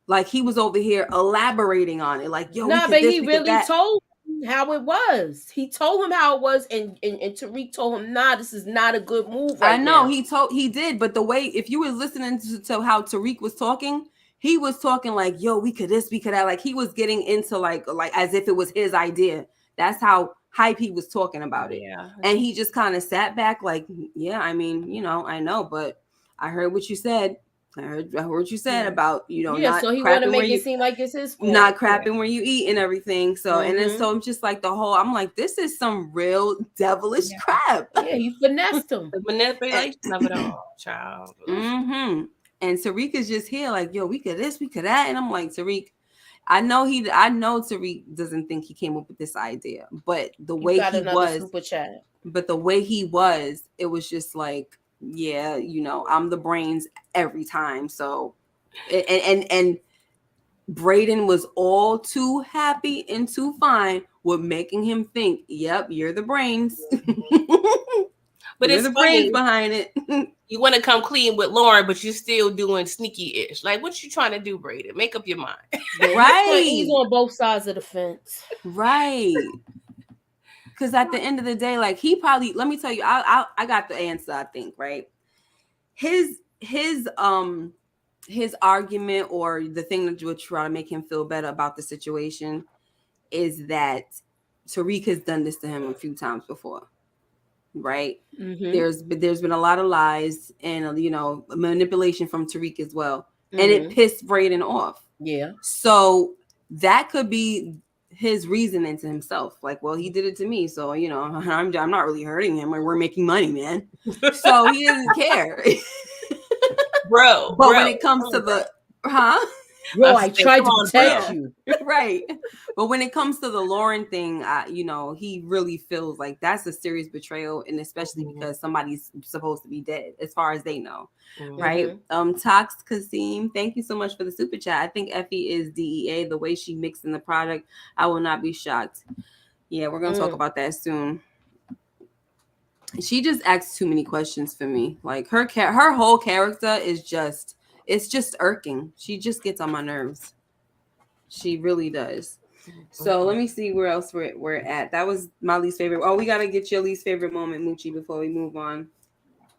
Like, he was over here elaborating on it, like, yo, but he really told how it was. He told him how it was, and Tariq told him, nah, this is not a good move right now. He did, but the way, if you were listening to how Tariq was talking, he was talking like, yo, we could this, we could that. Like, he was getting into like as if it was his idea. That's how hype he was talking about it. Yeah. And he just kind of sat back like, yeah, I mean, I know, but I heard what you said. I heard what you said about, not so he want to make it seem like it's his fault. Not crapping where you eat and everything. So, and then so I'm just like I'm like, this is some real devilish crap. Yeah, you finessed him. The manipulation of it all, child. And Tariq is just here like, yo, we could this, we could that. And I'm like, Tariq, I know Tariq doesn't think he came up with this idea, but the way he was, super chat. But the way he was, it was just like, yeah, I'm the brains every time. So, and Brayden was all too happy and too fine with making him think, yep, you're the brains. But you're it's the funny. brains behind it. You want to come clean with Lauren, but you're still doing sneaky-ish. Like, what you trying to do, Brayden? Make up your mind. Right. He's on both sides of the fence. Right. Because at the end of the day, like, he probably, let me tell you, I got the answer, I think, right? His argument, or the thing that would try to make him feel better about the situation, is that Tariq has done this to him a few times before. right? Mm-hmm. There's been a lot of lies and manipulation from Tariq as well, and it Mm-hmm. pissed Brayden off. Yeah. So that could be his reasoning to himself, like, well, he did it to me, so I'm not really hurting him, we're making money, man. So he doesn't care. Bro. But when it comes to the Yo, I tried to protect bro. you. Right. But when it comes to the Lauren thing, he really feels like that's a serious betrayal, and especially because somebody's supposed to be dead, as far as they know. Right. Tox Kasim, thank you so much for the super chat. I think Effie is DEA. The way she mixed in the product, I will not be shocked. Yeah, we're gonna talk about that soon. She just asks too many questions for me. Like her whole character is just irking. She just gets on my nerves. She really does. So let me see where else we're at. That was my least favorite. Oh, we gotta get your least favorite moment, Moochie, before we move on.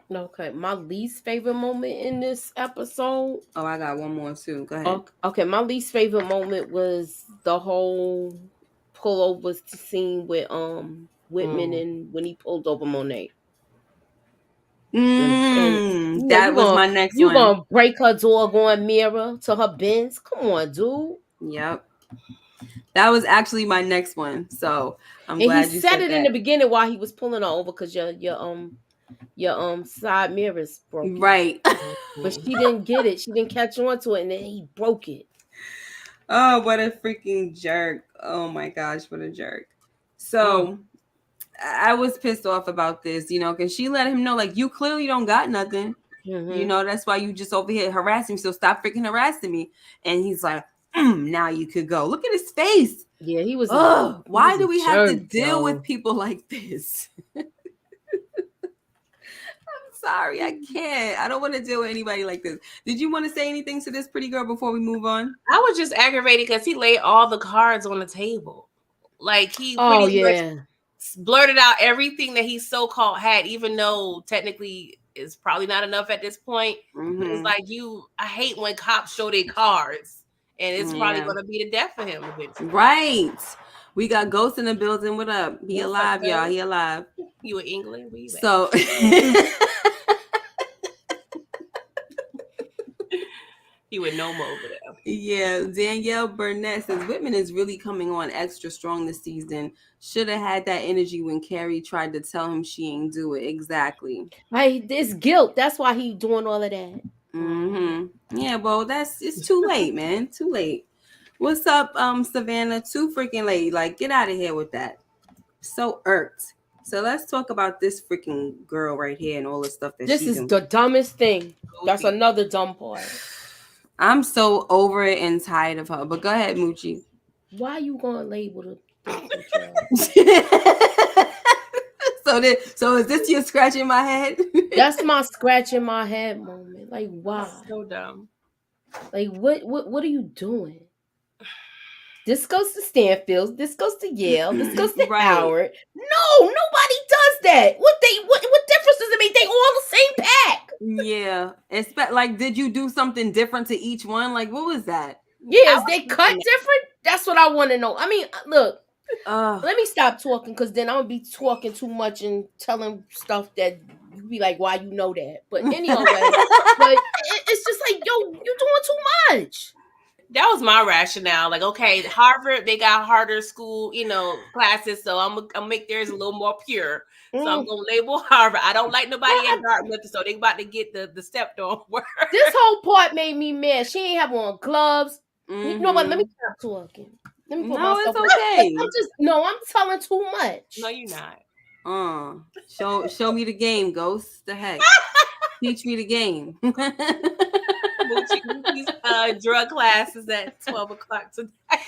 Okay, my least favorite moment in this episode. Oh, I got one more too. Go ahead. Okay, my least favorite moment was the whole pullover scene with Whitman and when he pulled over Monet. And that was my next one. You gonna break her doggone mirror to her Benz? Come on, dude. Yep. That was actually my next one. So I'm glad you said it that. In the beginning while he was pulling her over because your side mirrors broke. Right. But she didn't get it. She didn't catch on to it, and then he broke it. Oh, what a freaking jerk. Oh my gosh, what a jerk. So I was pissed off about this, because she let him know, like, you clearly don't got nothing. That's why you just over here harassing me. So stop freaking harassing me. And he's like, now you could go. Look at his face. Yeah, he was. Why do we have to deal with people like this? I'm sorry, I can't. I don't want to deal with anybody like this. Did you want to say anything to this pretty girl before we move on? I was just aggravated because he laid all the cards on the table. Like he pretty much blurted out everything that he so-called had, even though technically it's probably not enough at this point. But it's like I hate when cops show their cards, and it's probably going to be the death for him eventually. Right. We got Ghost in the building. What up? He alive, y'all. He alive. You in England? Where you at? So he would know more over there. Yeah, Danielle Burnett says Whitman is really coming on extra strong this season. Should have had that energy when Carrie tried to tell him she ain't do it. Exactly. It's guilt. That's why he doing all of that. Yeah, well, it's too late, man. Too late. What's up, Savannah? Too freaking late. Like, get out of here with that. So irked. So let's talk about this freaking girl right here and all the stuff that this she is do. the dumbest thing. That's another dumb part. I'm so over it and tired of her. But go ahead, Moochie. Why you gonna label the So is this your scratching my head? That's my scratching my head moment. Like, why? That's so dumb. Like, what are you doing? This goes to Stanfield. This goes to Yale. This goes to Howard. No, nobody does that. What difference does it make? They all the same pack. Yeah. Like, did you do something different to each one? Like, what was that? Yeah, is they cut different? That's what I want to know. I mean, look. Let me stop talking because then I'm gonna be talking too much and telling stuff that you be like, why you know that? But anyway, but it's just like, yo, you're doing too much. That was my rationale. Like, okay, Harvard, they got harder school, classes, so I'm gonna make theirs a little more pure. So I'm gonna label Harvard. I don't like nobody at Dartmouth, so they about to get the stepped on word. This whole part made me mad. She ain't have on gloves. You know what? Let me stop talking. Let me put myself. It's okay. I'm telling too much. No, you're not. Show me the game, Ghost. The heck. Teach me the game. Drug classes at 12 o'clock tonight.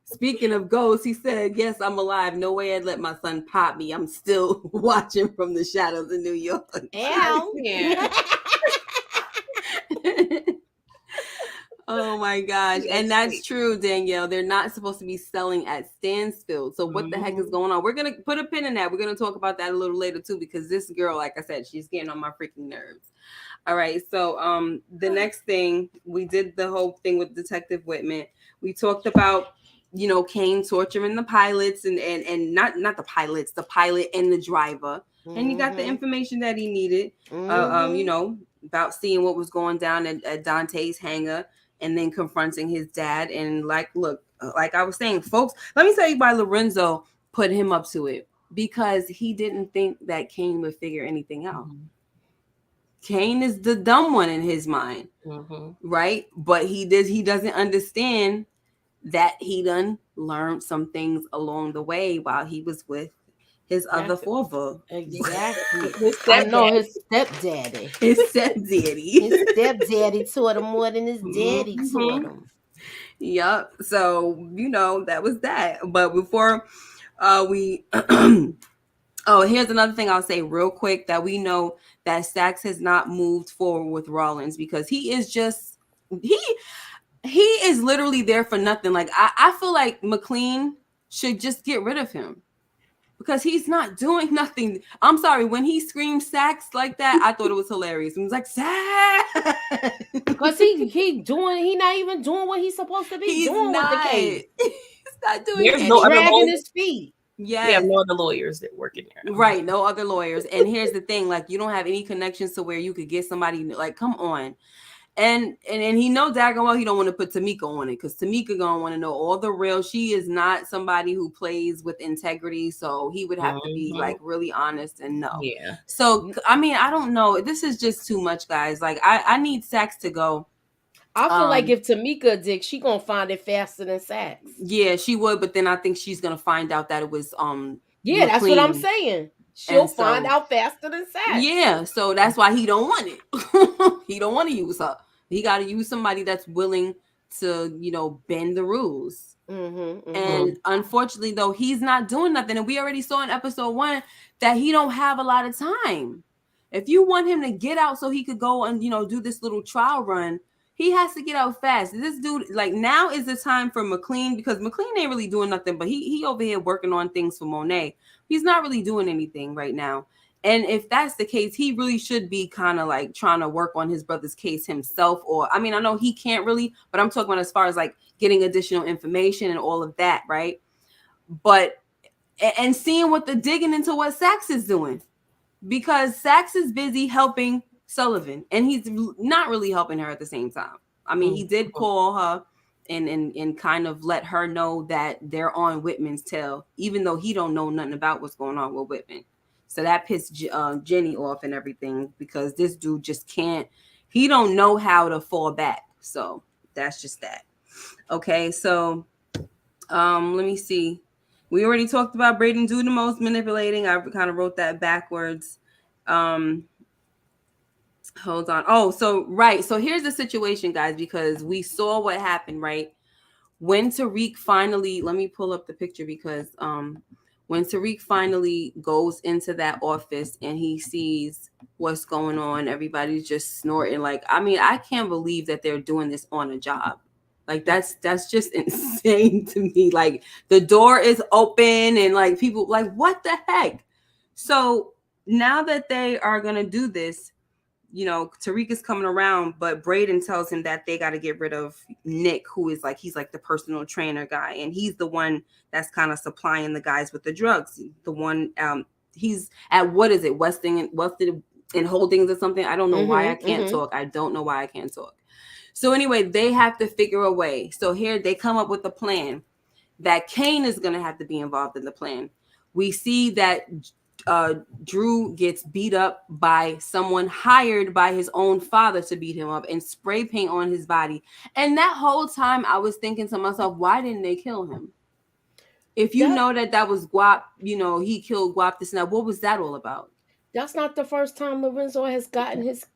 Speaking of ghosts, he said, yes, I'm alive. No way I'd let my son pop me. I'm still watching from the shadows in New York. Ow. Yeah. Oh my gosh. And that's true, Danielle. They're not supposed to be selling at Stansfield. So what the heck is going on? We're going to put a pin in that. We're going to talk about that a little later too, because this girl, like I said, she's getting on my freaking nerves. All right. So the next thing, we did the whole thing with Detective Whitman. We talked about Kane torturing the pilots and not the pilots, the pilot and the driver. And he got the information that he needed, about seeing what was going down at Dante's hangar, and then confronting his dad. And look, like I was saying, folks, let me tell you why Lorenzo put him up to it, because he didn't think that Kane would figure anything out. Kane is the dumb one in his mind, right? But he doesn't understand that he done learned some things along the way while he was with his other father. Exactly. I know his stepdaddy. His stepdaddy. His stepdaddy taught him more than his daddy taught him. Yep. So, that was that. But before we here's another thing I'll say real quick, that we know that Saxe has not moved forward with Rollins, because he is just he is literally there for nothing. Like I feel like McLean should just get rid of him, because he's not doing nothing. I'm sorry, when he screamed Saxe like that, I thought it was hilarious. He was like, Saxe, because he not even doing what he's supposed to be doing with the case. He's not doing There's anything. no dragging his feet. Yeah, we have no other lawyers that work in there. Right, no other lawyers. And here's the thing, like, you don't have any connections to where you could get somebody, like, come on. And he know daggone well he don't want to put Tamika on it, because Tamika gonna want to know all the real. She is not somebody who plays with integrity, so he would have to be like really honest and know. Yeah. So I mean, I don't know. This is just too much, guys. Like I need Saxe to go. I feel like if Tamika a dick, she gonna find it faster than Saxe. Yeah, she would, but then I think she's gonna find out that it was yeah, that's what I'm saying. She'll find out faster than Saxe. Yeah, so that's why he don't want it. He don't want to use her. He got to use somebody that's willing to, bend the rules. And unfortunately, though, he's not doing nothing. And we already saw in episode 1 that he don't have a lot of time. If you want him to get out so he could go and, do this little trial run, he has to get out fast. This dude, like, now is the time for McLean, because McLean ain't really doing nothing, but he over here working on things for Monet. He's not really doing anything right now. And if that's the case, he really should be kind of like trying to work on his brother's case himself. Or, I mean, I know he can't really, but I'm talking about as far as like getting additional information and all of that, right? But, and seeing what the digging into what Saxe is doing, because Saxe is busy helping Sullivan, and he's not really helping her at the same time. I mean, he did call her and kind of let her know that they're on Whitman's tail, even though he don't know nothing about what's going on with Whitman. So that pissed Jenny off and everything, because this dude just can't, he don't know how to fall back. So that's just that. Okay, so let me see. We already talked about Brayden do the most manipulating. I kind of wrote that backwards. Hold on. Oh, so right. So here's the situation, guys, because we saw what happened, right? When Tariq finally, let me pull up the picture, because when Tariq finally goes into that office and he sees what's going on, everybody's just snorting. Like, I mean, I can't believe that they're doing this on a job. Like, that's just insane to me. Like, the door is open and like people like, what the heck? So now that they are going to do this, Tariq is coming around, but Brayden tells him that they got to get rid of Nick, who is like, he's like the personal trainer guy. And he's the one that's kind of supplying the guys with the drugs. The one, he's at, what is it? Weston and Holdings or something. I don't know why I can't talk. I don't know why I can't talk. So anyway, they have to figure a way. So here they come up with a plan that Kane is going to have to be involved in the plan. We see that Drew gets beat up by someone hired by his own father to beat him up and spray paint on his body. And that whole time I was thinking to myself, why didn't they kill him? If you know that was Guap, he killed Guap, this and that, what was that all about? That's not the first time Lorenzo has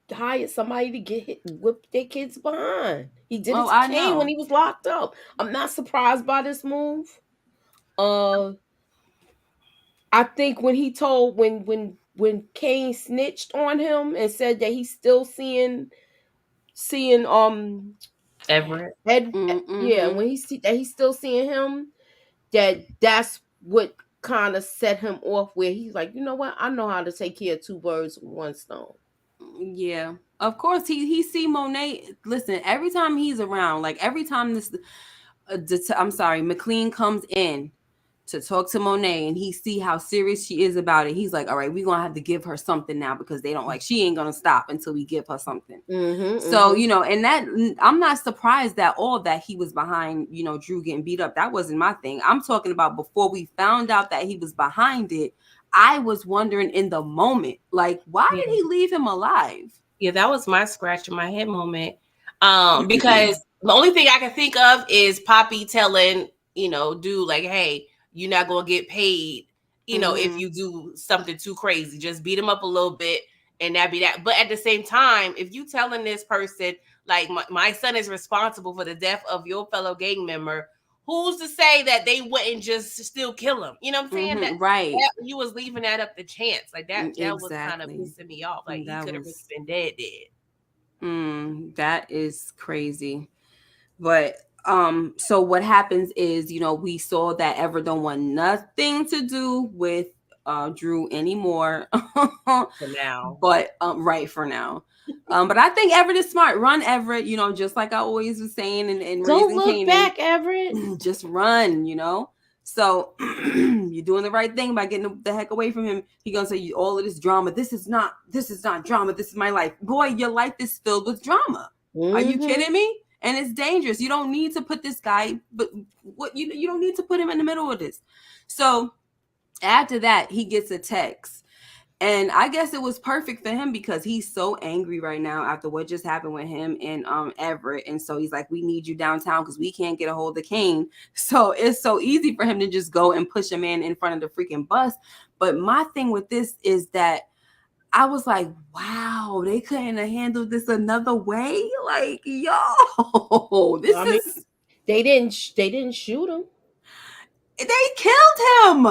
hired somebody to get whip their kids behind. He did it to Kane when he was locked up. I'm not surprised by this move. I think when he told when Kane snitched on him and said that he's still seeing Everett. When he's still seeing him, that's what kind of set him off, where he's like, you know what, I know how to take care of 2 birds with 1 stone. Yeah, of course he see Monet. Listen, every time he's around, like every time McLean comes in to talk to Monet, and he see how serious she is about it. He's like, all right, we're gonna have to give her something now, because they don't, like, she ain't gonna stop until we give her something. So and that, I'm not surprised that all that he was behind, Drew getting beat up. That wasn't my thing. I'm talking about before we found out that he was behind it. I was wondering in the moment, like, why did he leave him alive? Yeah, that was my scratch in my head moment. Because the only thing I can think of is Poppy telling, dude, like, hey, you're not gonna get paid, if you do something too crazy. Just beat him up a little bit, and that'd be that. But at the same time, if you telling this person, like, my son is responsible for the death of your fellow gang member, who's to say that they wouldn't just still kill him? You know what I'm saying? Right. That you was leaving that up to chance. Like, that was kind of pissing me off. Like, he could have been dead. That is crazy. But so what happens is, we saw that Ever don't want nothing to do with Drew anymore. For now. But right, for now. But I think Everett is smart. Run, Everett, just like I always was saying, and don't look back, Everett. Just run, So you're doing the right thing by getting the heck away from him. He gonna say all of this drama. This is not drama. This is my life. Boy, your life is filled with drama. Are you kidding me? And it's dangerous. You don't need to put this guy, but what you don't need to put him in the middle of this. So after that, he gets a text. And I guess it was perfect for him, because he's so angry right now after what just happened with him and Everett. And so he's like, we need you downtown because we can't get a hold of Kane. So it's so easy for him to just go and push a man in front of the freaking bus. But my thing with this is that I was like, wow, they couldn't have handled this another way. Like, yo, they didn't shoot him. They killed him.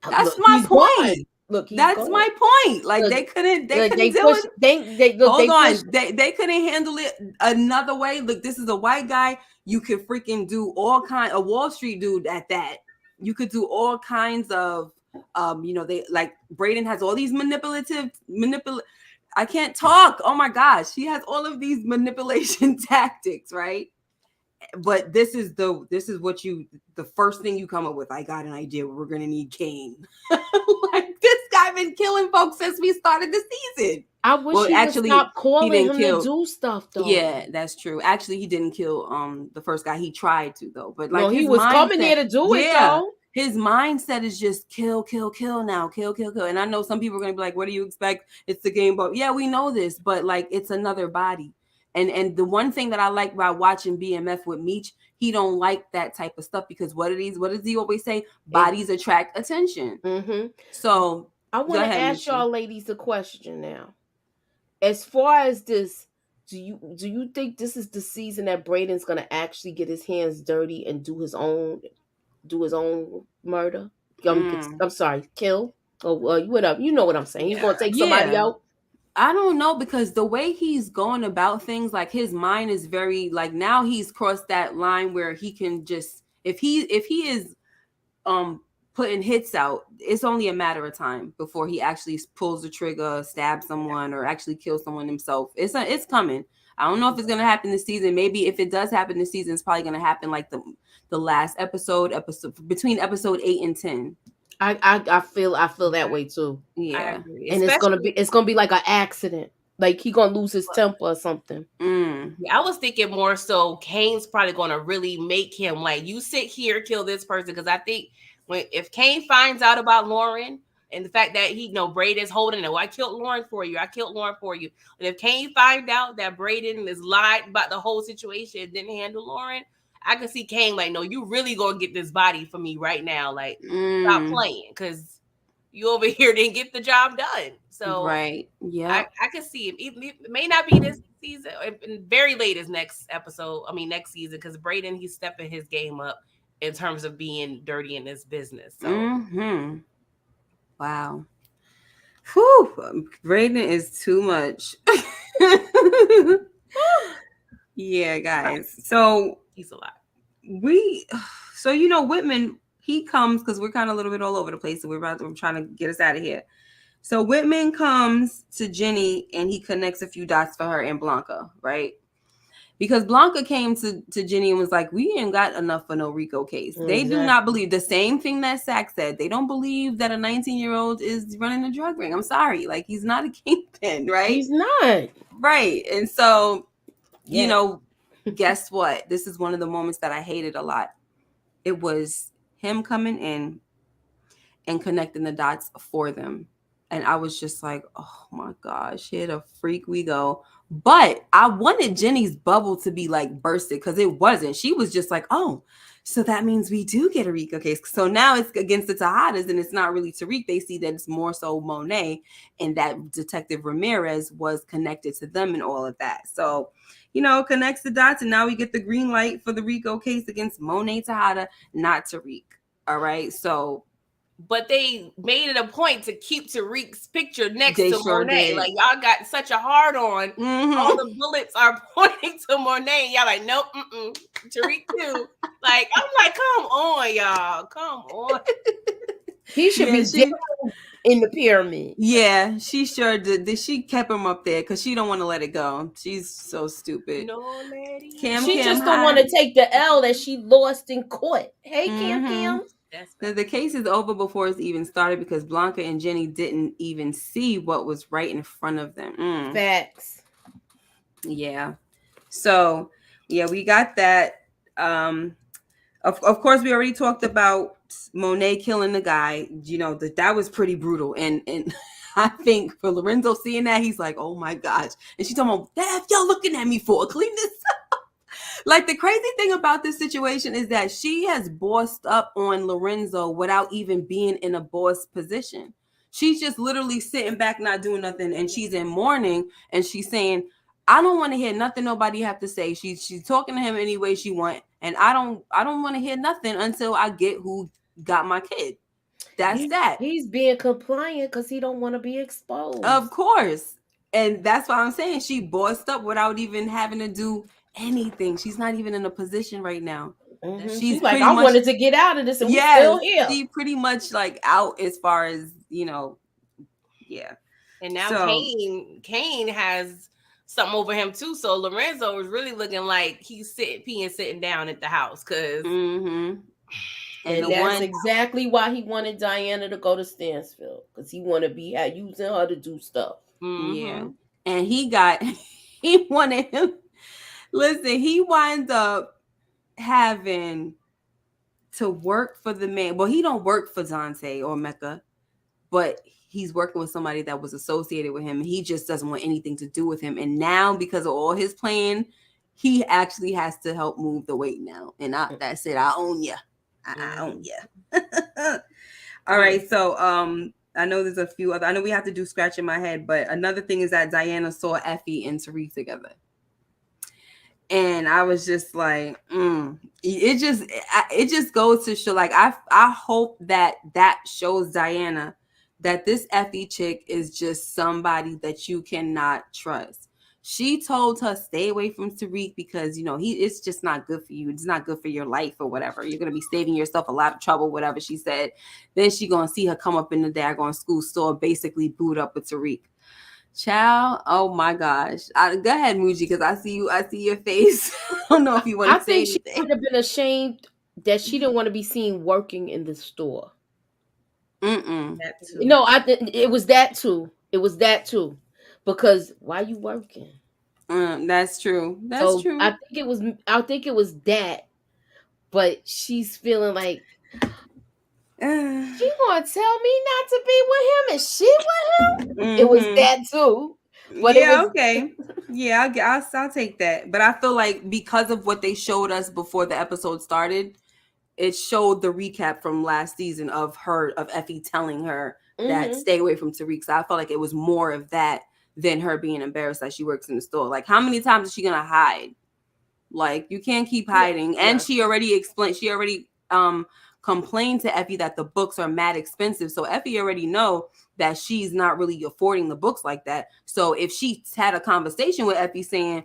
That's my point. Gone. Look, that's gone. My point. Like, they couldn't do it. They couldn't handle it another way. Look, this is a white guy. You could freaking do all kinds of Wall Street dude at that. You could do all kinds of they, like, Brayden has all these I can't talk. Oh my gosh. He has all of these manipulation tactics, right? But this is what the first thing you come up with. I got an idea. We're gonna need Kane. Like, this guy been killing folks since we started the season. I wish he would stop calling him to do stuff, though. Yeah, that's true. Actually, he didn't kill the first guy. He tried to, though. But like, he was coming there to do it, though. His mindset is just kill now, kill. And I know some people are gonna be like, "What do you expect? It's the game." But yeah, we know this. But like, it's another body. And the one thing that I like about watching BMF with Meech, he don't like that type of stuff, because what does he always say? Bodies attract attention. So I want to ask y'all ladies a question now. As far as this, do you think this is the season that Brayden's gonna actually get his hands dirty and do his own murder? I'm sorry, kill or whatever. You know what I'm saying? He's gonna take somebody out. I don't know, because the way he's going about things, like, his mind is very, like, now he's crossed that line where he can just, if he is putting hits out, it's only a matter of time before he actually pulls the trigger, stabs someone, or actually kills someone himself. It's coming. I don't know if it's gonna happen this season. Maybe if it does happen this season, it's probably gonna happen like the last episode between episode 8 and 10. I feel that way too. Yeah, and it's gonna be like an accident. Like, he gonna lose his temper or something. Yeah, I was thinking more so Kane's probably gonna really make him like, you sit here, kill this person, because I think if Kane finds out about Lauren and the fact that Brayden's holding it, I killed Lauren for you. And if Kane find out that Brayden is lied about the whole situation and didn't handle Lauren, I can see Kane like, no, you really gonna get this body for me right now. Like, stop playing, because you over here didn't get the job done. So right, yeah, I can see him. It may not be this season, very late as next season, because Brayden, he's stepping his game up in terms of being dirty in this business. So, wow, whew, Brayden is too much. Yeah, guys. So he's a lot. Whitman, he comes because we're kind of a little bit all over the place, so we're trying to get us out of here. So Whitman comes to Jenny and he connects a few dots for her and Blanca, right? Because Blanca came to Jenny and was like, we ain't got enough for no Rico case. Exactly. They do not believe the same thing that Sack said. They don't believe that a 19-year-old is running a drug ring. I'm sorry. Like, he's not a kingpin, right? He's not. Right. And so, you know, guess what? This is one of the moments that I hated a lot. It was him coming in and connecting the dots for them. And I was just like, oh my gosh, here the freak we go. But I wanted Jenny's bubble to be like bursted because it wasn't. She was just like, oh, so that means we do get a Rico case. So now it's against the Tejadas and it's not really Tariq. They see that it's more so Monet and that Detective Ramirez was connected to them and all of that. So, you know, connects the dots and now we get the green light for the Rico case against Monet Tejada, not Tariq. All right. So, but they made it a point to keep Tariq's picture next to Monet. Did. Like, y'all got such a hard on. All the bullets are pointing to Monet. Y'all like, nope, Tariq too. Like, I'm like, come on, y'all. Come on. He should be down in the pyramid. Yeah, she sure did. She kept him up there because she don't want to let it go. She's so stupid. No, lady. She just don't want to take the L that she lost in court. Hey, Kim. The case is over before it's even started because Blanca and Jenny didn't even see what was right in front of them. Facts. Yeah. So, yeah, we got that. Of course, we already talked about Monet killing the guy. You know, that was pretty brutal. And I think for Lorenzo seeing that, he's like, oh my gosh. And she told him, what y'all looking at me for? Clean this up. Like, the crazy thing about this situation is that she has bossed up on Lorenzo without even being in a boss position. She's just literally sitting back, not doing nothing. And she's in mourning and she's saying, I don't want to hear nothing nobody have to say. She's talking to him any way she want. And I don't want to hear nothing until I get who got my kid. That's that. He's being compliant because he don't want to be exposed. Of course. And that's why I'm saying she bossed up without even having to do anything. She's not even in a position right now. She's like, I wanted to get out of this and we're still here. She's pretty much like out as far as, you know, yeah. And now Kane has something over him too. So Lorenzo is really looking like he's sitting down at the house because and that's exactly why he wanted Diana to go to Stansfield because he want to be using her to do stuff. Yeah. And he wanted him. Listen, he winds up having to work for the man. Well, he don't work for Dante or Mecca, but he's working with somebody that was associated with him. And he just doesn't want anything to do with him. And now, because of all his plan, he actually has to help move the weight now. And that's it. I own you. I own you. All right. So, I know there's a few other. I know we have to do scratching my head, but another thing is that Diana saw Effie and Tariq together. And I was just like, it just goes to show, like, I hope that shows Diana that this Effie chick is just somebody that you cannot trust. She told her stay away from Tariq because, you know, it's just not good for you. It's not good for your life or whatever. You're going to be saving yourself a lot of trouble, whatever she said. Then she going to see her come up in the daggone school store, basically boot up with Tariq. Child, oh my gosh. Go ahead, Muji, because I see your face. I don't know if you want to say anything. I think she would have been ashamed that she didn't want to be seen working in the store. No, it was that too. It was that too. Because why you working? That's true. That's true. I think it was that. But she's feeling like she gonna tell me not to be with him and she with him? It was that too. But okay. Yeah, I'll take that. But I feel like because of what they showed us before the episode started, it showed the recap from last season of Effie telling her that stay away from Tariq. So I felt like it was more of that than her being embarrassed that she works in the store. Like, how many times is she gonna hide? Like, you can't keep hiding. And she already complained to Effie that the books are mad expensive. So Effie already know that she's not really affording the books like that. So if she had a conversation with Effie saying,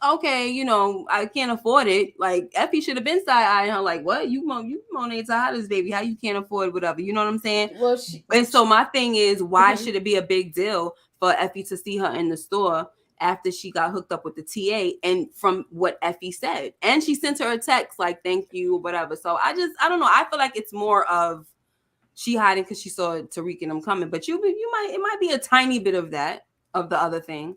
okay, you know, I can't afford it, like, Effie should have been side-eyeing her like, what? You Monet Tejada's baby. How you can't afford whatever? You know what I'm saying? And so my thing is, why should it be a big deal for Effie to see her in the store after she got hooked up with the TA, and from what Effie said, and she sent her a text like thank you or whatever. So I don't know. I feel like it's more of she hiding because she saw Tariq and them coming, but it might be a tiny bit of that of the other thing.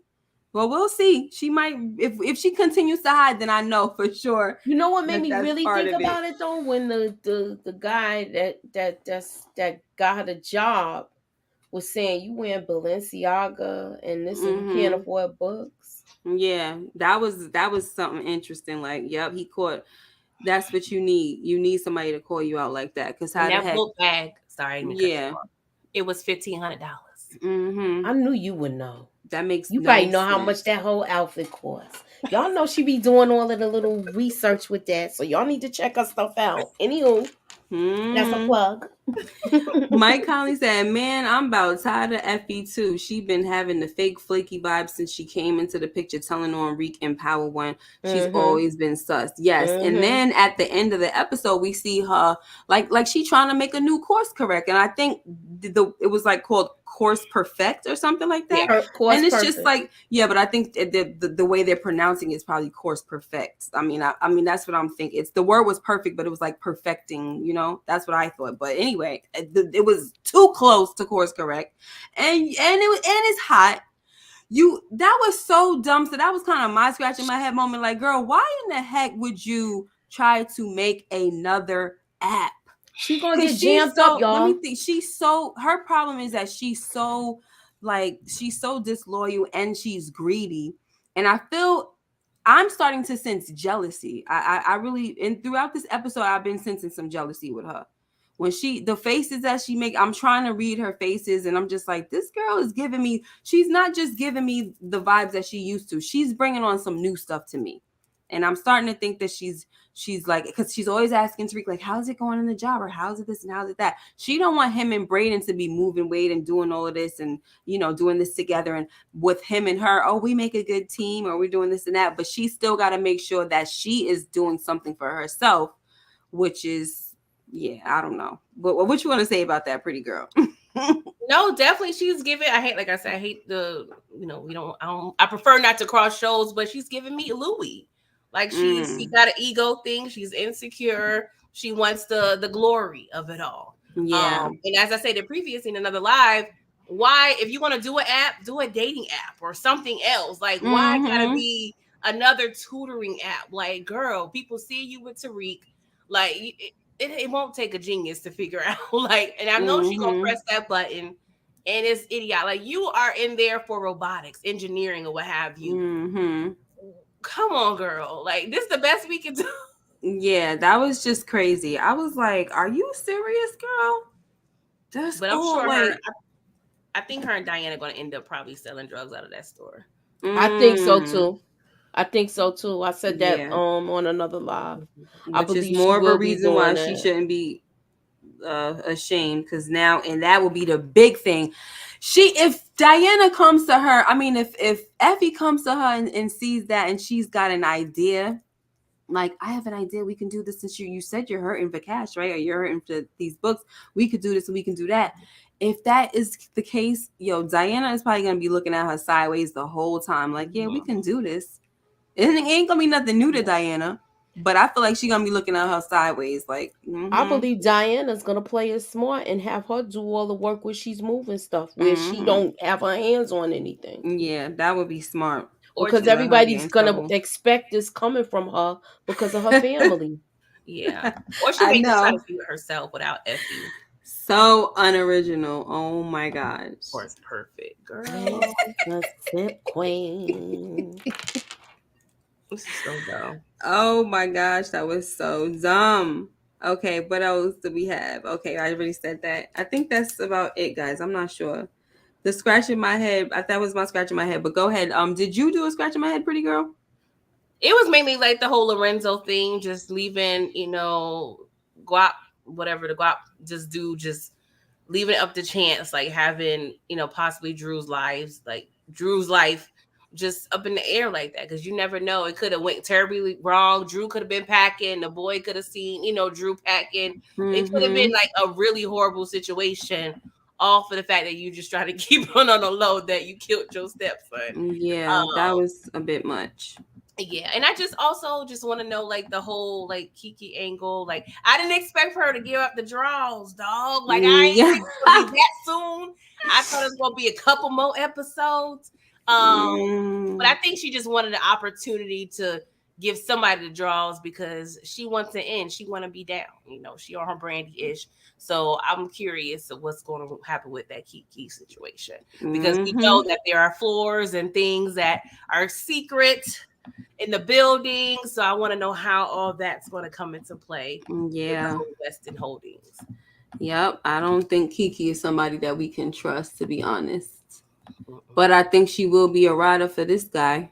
Well, we'll see. She might if she continues to hide, then I know for sure. You know what made me really think about it though? When the guy that got her the job was saying, you wearing Balenciaga and this and you can't afford books. Yeah, that was something interesting. Like, yep, he caught. That's what you need. You need somebody to call you out like that. Because how the heck? Book bag. Sorry, yeah, it was $1,500. I knew you would know. That makes you probably know how much that whole outfit costs. Y'all know she be doing all of the little research with that, so y'all need to check her stuff out. Anywho, that's a plug. Mike Conley said, man, I'm about tired of Effie too. She been having the fake flaky vibes since she came into the picture telling on Reek and Power One. She's always been sus. Yes. And then at the end of the episode, we see her like she trying to make a new course correct. And I think it was like called Course Perfect or something like that. Yeah, and it's just like, yeah, but I think the way they're pronouncing it is probably Course Perfect. I mean, that's what I'm thinking. It's the word was perfect, but it was like perfecting, that's what I thought. But anyway, it was too close to course correct, and it's hot. That was so dumb. So that was kind of my scratching my head moment. Like, girl, why in the heck would you try to make another app? She's gonna get jammed up, y'all. Let me think. Her problem is that she's so disloyal and she's greedy, and I feel I'm starting to sense jealousy. I really, and throughout this episode, I've been sensing some jealousy with her. When the faces that she make, I'm trying to read her faces, and I'm just like, this girl is giving me. She's not just giving me the vibes that she used to. She's bringing on some new stuff to me, and I'm starting to think that she's like, because she's always asking Tariq, like, how's it going in the job, or how's it this and how's it that. She don't want him and Brayden to be moving weight and doing all of this and doing this together, and with him and her, oh, we make a good team, or we're doing this and that. But she still got to make sure that she is doing something for herself, which is. Yeah, I don't know. But what you want to say about that, pretty girl? No, definitely she's giving. I hate the, I prefer not to cross shows, but she's giving me Louis. Like she got an ego thing. She's insecure. She wants the glory of it all. Yeah. And as I said in previous in another live, why, if you want to do an app, do a dating app or something else. Like, why gotta be another tutoring app? Like, girl, people see you with Tariq. Like, it won't take a genius to figure out. Like, and I know she's gonna press that button, and it's idiot. Like, you are in there for robotics, engineering, or what have you. Come on, girl. Like, this is the best we can do. Yeah, that was just crazy. I was like, are you serious, girl? But I'm sure I think her and Diana are going to end up probably selling drugs out of that store. I think so too. I said that on another live. I believe is more of a reason why she shouldn't be ashamed, because now, and that will be the big thing. If Diana comes to her, I mean, if Effie comes to her and sees that, and she's got an idea, like, I have an idea, we can do this, since you said you're hurting for cash, right? Or you're hurting for these books, we could do this and we can do that. If that is the case, Diana is probably gonna be looking at her sideways the whole time, like, yeah, we can do this. It ain't gonna be nothing new to Diana, but I feel like she's gonna be looking at her sideways. Like, I believe Diana's gonna play it smart and have her do all the work where she's moving stuff, where she don't have her hands on anything. Yeah, that would be smart. Because everybody's gonna expect this coming from her because of her family. Yeah, or she may just try to do it herself without Effie. So unoriginal. Oh my gosh. Of course, perfect, girl. The sip queen. This is so dumb. Oh my gosh, that was so dumb. Okay, what else do we have? Okay, I already said that. I think that's about it, guys. I'm not sure. The scratch in my head, that was my scratch in my head. But go ahead. Did you do a scratch in my head, pretty girl? It was mainly like the whole Lorenzo thing, just leaving, Guap, whatever the Guap just leaving it up to chance, like having, possibly Drew's life just up in the air like that, because you never know. It could have went terribly wrong. Drew could have been packing. The boy could have seen, Drew packing. It could have been like a really horrible situation all for the fact that you just try to keep on the low that you killed your stepson. Yeah, that was a bit much. Yeah, and I just also just want to know like the whole like Kiki angle. Like I didn't expect her to give up the draws, dog. Like I didn't think it would be that soon. I thought it was gonna be a couple more episodes. But I think she just wanted the opportunity to give somebody the draws because she wants to end. She want to be down. You know, she on her Brandy-ish. So I'm curious of what's going to happen with that Kiki situation because we know that there are floors and things that are secret in the building. So I want to know how all that's going to come into play. Yeah. Weston Holdings. Yep. I don't think Kiki is somebody that we can trust, to be honest. But I think she will be a rider for this guy.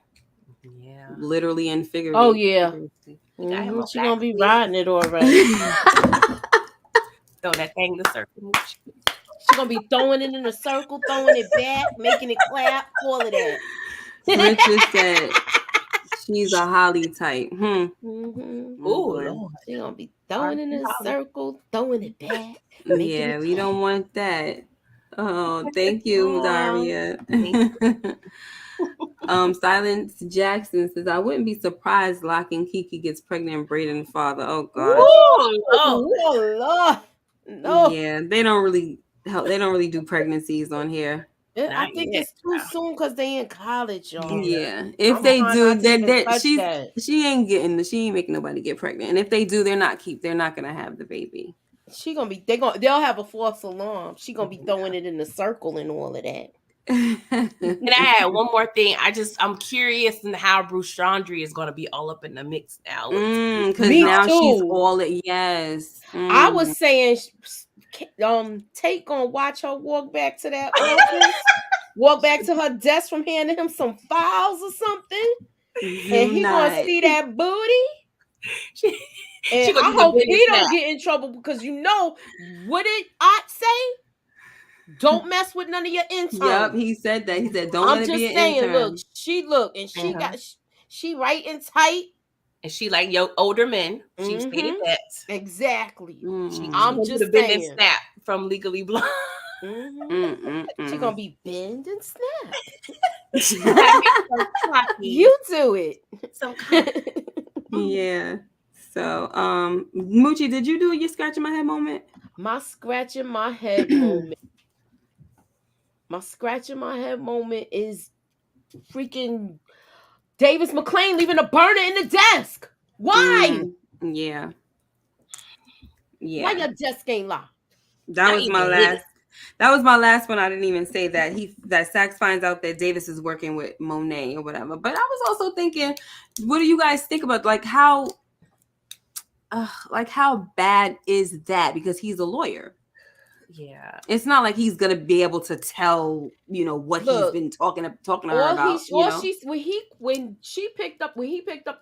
Yeah. Literally and figuratively. Oh, yeah. She going to be riding it already. Throw that thing in the circle. She going to be throwing it in a circle, throwing it back, making it clap, all of that. Richard said she's a Holly type. Oh, Lord. She going to be throwing it in a circle, throwing it back. Yeah, we don't want that. Oh, thank you, Daria. Silence Jackson says, I wouldn't be surprised Locke and Kiki gets pregnant and Brayden father. Oh gosh. Oh Lord. No. Yeah, they don't really do pregnancies on here. I think it's too soon because they in college, y'all. Yeah. If they do, she ain't making nobody get pregnant. And if they do, they're not gonna have the baby. They'll have a false alarm. She gonna be throwing it in the circle and all of that. And I had one more thing. I'm curious in how Bruce Chandri is going to be all up in the mix now. Because now she's all yes. I was saying, Tate gonna watch her walk back to that office, walk back to her desk from handing him some files or something, and he gonna see that booty. And I hope he don't get in trouble because what did I say? Don't mess with none of your interns. Yep, he said that. He said, "Don't let it be an intern." She right and tight, and she like older men. She stated that exactly. I'm just saying. Snap from Legally Blonde. She gonna be bend and snap. You do it. Yeah. So, Moochie, did you do your scratching my head moment? My scratching my head moment. My scratching my head moment is freaking Davis McClain leaving a burner in the desk. Why? Yeah. Why your desk ain't locked? That was my last one. I didn't even say that Sax finds out that Davis is working with Monet or whatever. But I was also thinking, what do you guys think about how bad is that? Because he's a lawyer. Yeah, it's not like he's gonna be able to tell what he's been talking to her about. When she picked up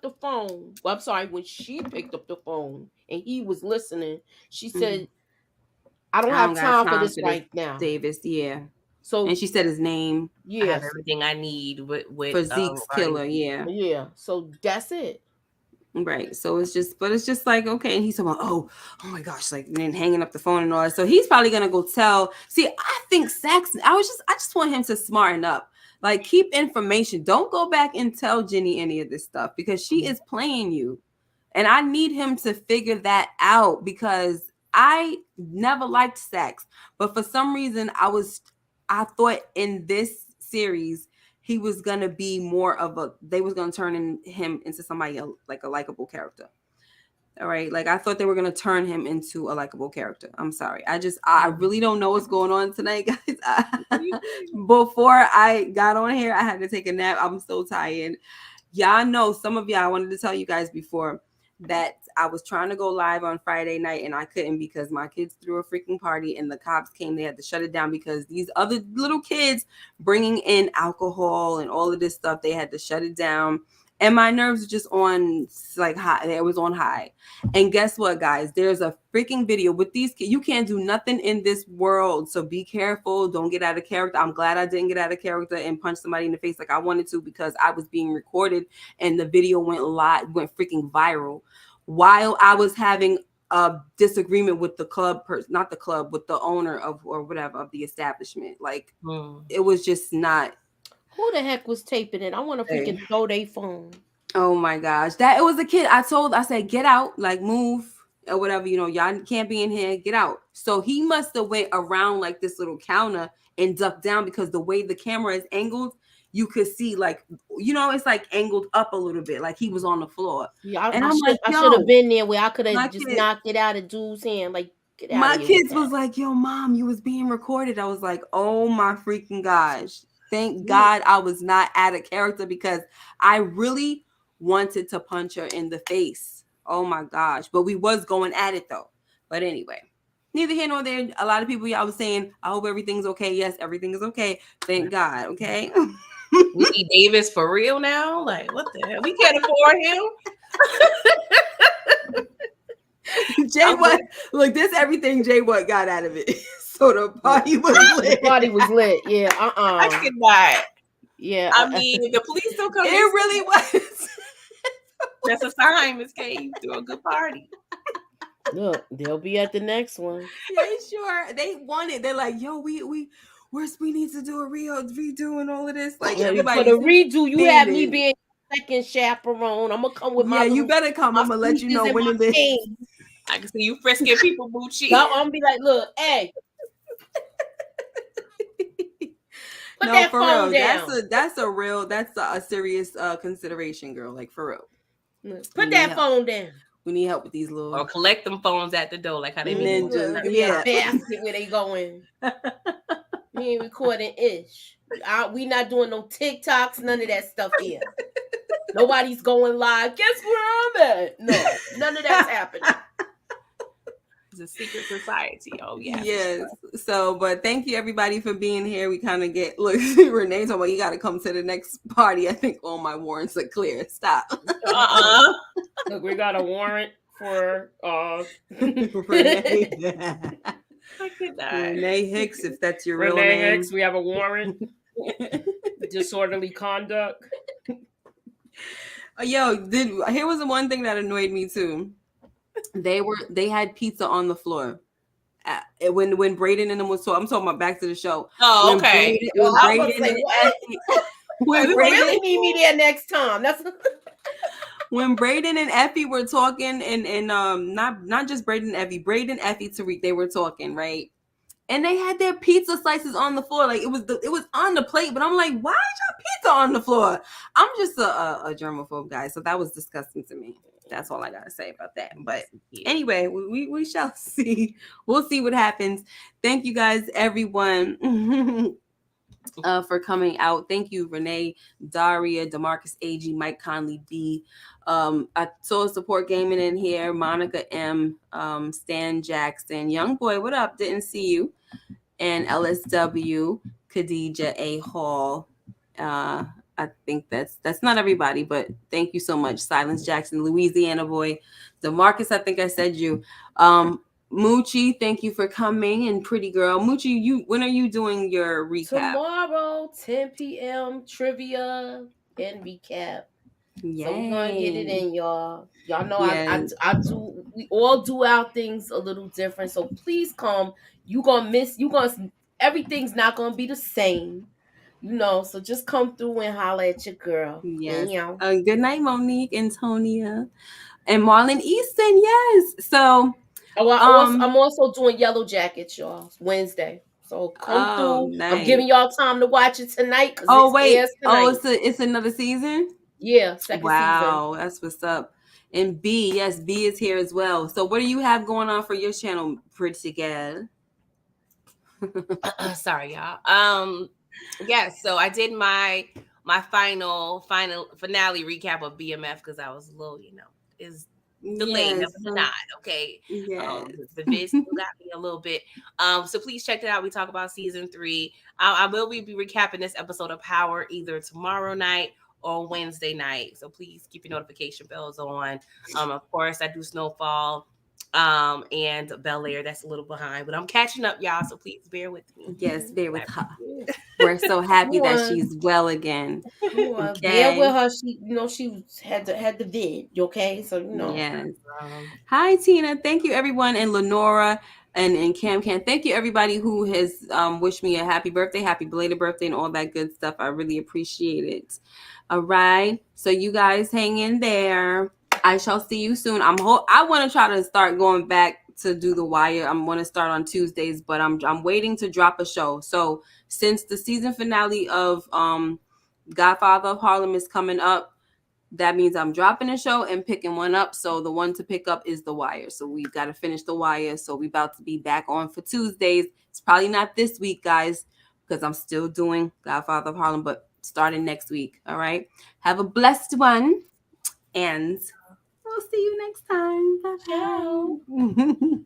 the phone. Well, I'm sorry, when she picked up the phone and he was listening, she said, "I don't have time for this right now, Davis." Yeah. So and she said his name. Yeah, I have everything I need with for Zeke's killer. Yeah. Yeah. So that's it. Right. So it's just like, okay. And he's talking about, oh my gosh, like then hanging up the phone and all that. So he's probably going to go tell. See, I think Saxon, I just want him to smarten up. Like, keep information. Don't go back and tell Jenny any of this stuff because she is playing you. And I need him to figure that out because I never liked Sax. But for some reason, I thought in this series, he was going to be more of they was going to turn him into somebody like a likable character. All right. Like, I thought they were going to turn him into a likable character. I'm sorry. I really don't know what's going on tonight, guys. Before I got on here, I had to take a nap. I'm so tired. Y'all know, some of y'all, I wanted to tell you guys before that I was trying to go live on Friday night and I couldn't because my kids threw a freaking party and the cops came. They had to shut it down because these other little kids bringing in alcohol and all of this stuff, they had to shut it down. And my nerves were just on like high. It was on high. And guess what, guys? There's a freaking video with these kids. You can't do nothing in this world. So be careful. Don't get out of character. I'm glad I didn't get out of character and punch somebody in the face like I wanted to because I was being recorded and the video went freaking viral while I was having disagreement with the club not the club, with the owner of or whatever of the establishment. Like it was just not. Who the heck was taping it? I want to freaking throw their phone. Oh my gosh, that it was a kid. I said get out, like move or whatever, y'all can't be in here, get out. So he must have went around like this little counter and ducked down, because the way the camera is angled, you could see like, it's like angled up a little bit, like he was on the floor. Yeah, and I should have been there where I could have just knocked it out of dude's hand. Like, get out my of here. kids was like, yo, mom, you was being recorded. I was like, oh my freaking gosh. Thank God I was not out of character, because I really wanted to punch her in the face. Oh my gosh. But we was going at it though. But anyway, neither here nor there. A lot of people, y'all was saying, I hope everything's okay. Yes, everything is okay. Thank God. Okay. We need Davis for real now? Like, what the hell? We can't afford him. Jay Watt, look, this everything Jay Watt got out of it. So the party was lit. The party was lit. Yeah. I cannot. Yeah. I mean, the police still come. It really was. That's a sign, Miss K. You threw a good party. Look, they'll be at the next one. Yeah, sure. They want it. They're like, yo, we need to do a redo and all of this. Like, everybody for the redo, you have me being second chaperone. I'm gonna come with my. Yeah, you better come. I'm gonna let you know when it is. I can see you frisking people, Bucci. I'm gonna be like, look, hey. Put that for phone real. down. That's a serious consideration, girl. Like, for real. Put that phone down. We need help with these little. Or collect them phones at the door, like how they mean. Yeah. Basket where they going. We ain't recording ish. We not doing no TikToks, none of that stuff here. Nobody's going live. Guess where I'm at? No, none of that's happening. It's a secret society. Oh yeah. Yes. So, but thank you everybody for being here. We kind of look. Renee talking about you got to come to the next party. I think all my warrants are clear. Stop. Look, we got a warrant for Renee. Renee Hicks, if that's your real name. Renee Hicks. We have a warrant. Disorderly conduct. Yo, here was the one thing that annoyed me too. They had pizza on the floor when Brayden and them was talking. I'm talking about back to the show. Oh, okay. When Brayden really need me there next time. That's when Brayden and Effie were talking, and not just Brayden and Effie, Brayden, Effie, Tariq, they were talking, right? And they had their pizza slices on the floor, like it was on the plate. But I'm like, why is your pizza on the floor? I'm just a germaphobe guy, so that was disgusting to me. That's all I gotta say about that. But anyway, we shall see. We'll see what happens. Thank you guys, everyone, for coming out. Thank you, Renee, Daria, DeMarcus, AG, Mike Conley, B. I saw Support Gaming in here. Monica M, Stan Jackson, Young Boy, what up? Didn't see you. And LSW, Khadija A. Hall. I think that's not everybody, but thank you so much. Silence Jackson, Louisiana Boy, DeMarcus, I think I said you. Moochie, thank you for coming. And Pretty Girl. Moochie, when are you doing your recap? Tomorrow, 10 p.m. trivia and recap. Yay. So we're gonna get it in, y'all. Y'all know I do. We all do our things a little different. So please come. Everything's not gonna be the same. So just come through and holler at your girl. Yes. Good night, Monique, Antonia, and Marlon Easton. Yes. So I'm also doing Yellow Jackets, y'all. Wednesday. So come through. Nice. I'm giving y'all time to watch it tonight. It's another season? Yeah, second season. Wow, that's what's up. And B is here as well. So what do you have going on for your channel, Pretty Girl? Sorry, y'all. Yes, so I did my final finale recap of BMF because I was a little, is delayed, never denied. Okay, the vid still got me a little bit. So please check it out. We talk about season 3. I will be recapping this episode of Power either tomorrow night or Wednesday night. So please keep your notification bells on. Of course, I do Snowfall and Bel Air. That's a little behind, but I'm catching up, y'all. So please bear with me. Yes, bear with her. Yeah. We're so Come happy that on. she's well again. Come on. Bear Okay. with her. She, had the vid. Okay, so Yes. Um, Hi, Tina. Thank you, everyone. And Lenora and Cam Cam. Thank you, everybody who has wished me a happy birthday, happy belated birthday, and all that good stuff. I really appreciate it. All right. So you guys hang in there. I shall see you soon. I want to try to start going back to do the wire. I'm going to start on Tuesdays, but I'm waiting to drop a show. So since the season finale of Godfather of Harlem is coming up, that means I'm dropping a show and picking one up. So the one to pick up is The Wire. So we've got to finish The Wire. So we about to be back on for Tuesdays. It's probably not this week, guys, because I'm still doing Godfather of Harlem, but starting next week. All right. Have a blessed one, and we'll see you next time. Bye. Ciao.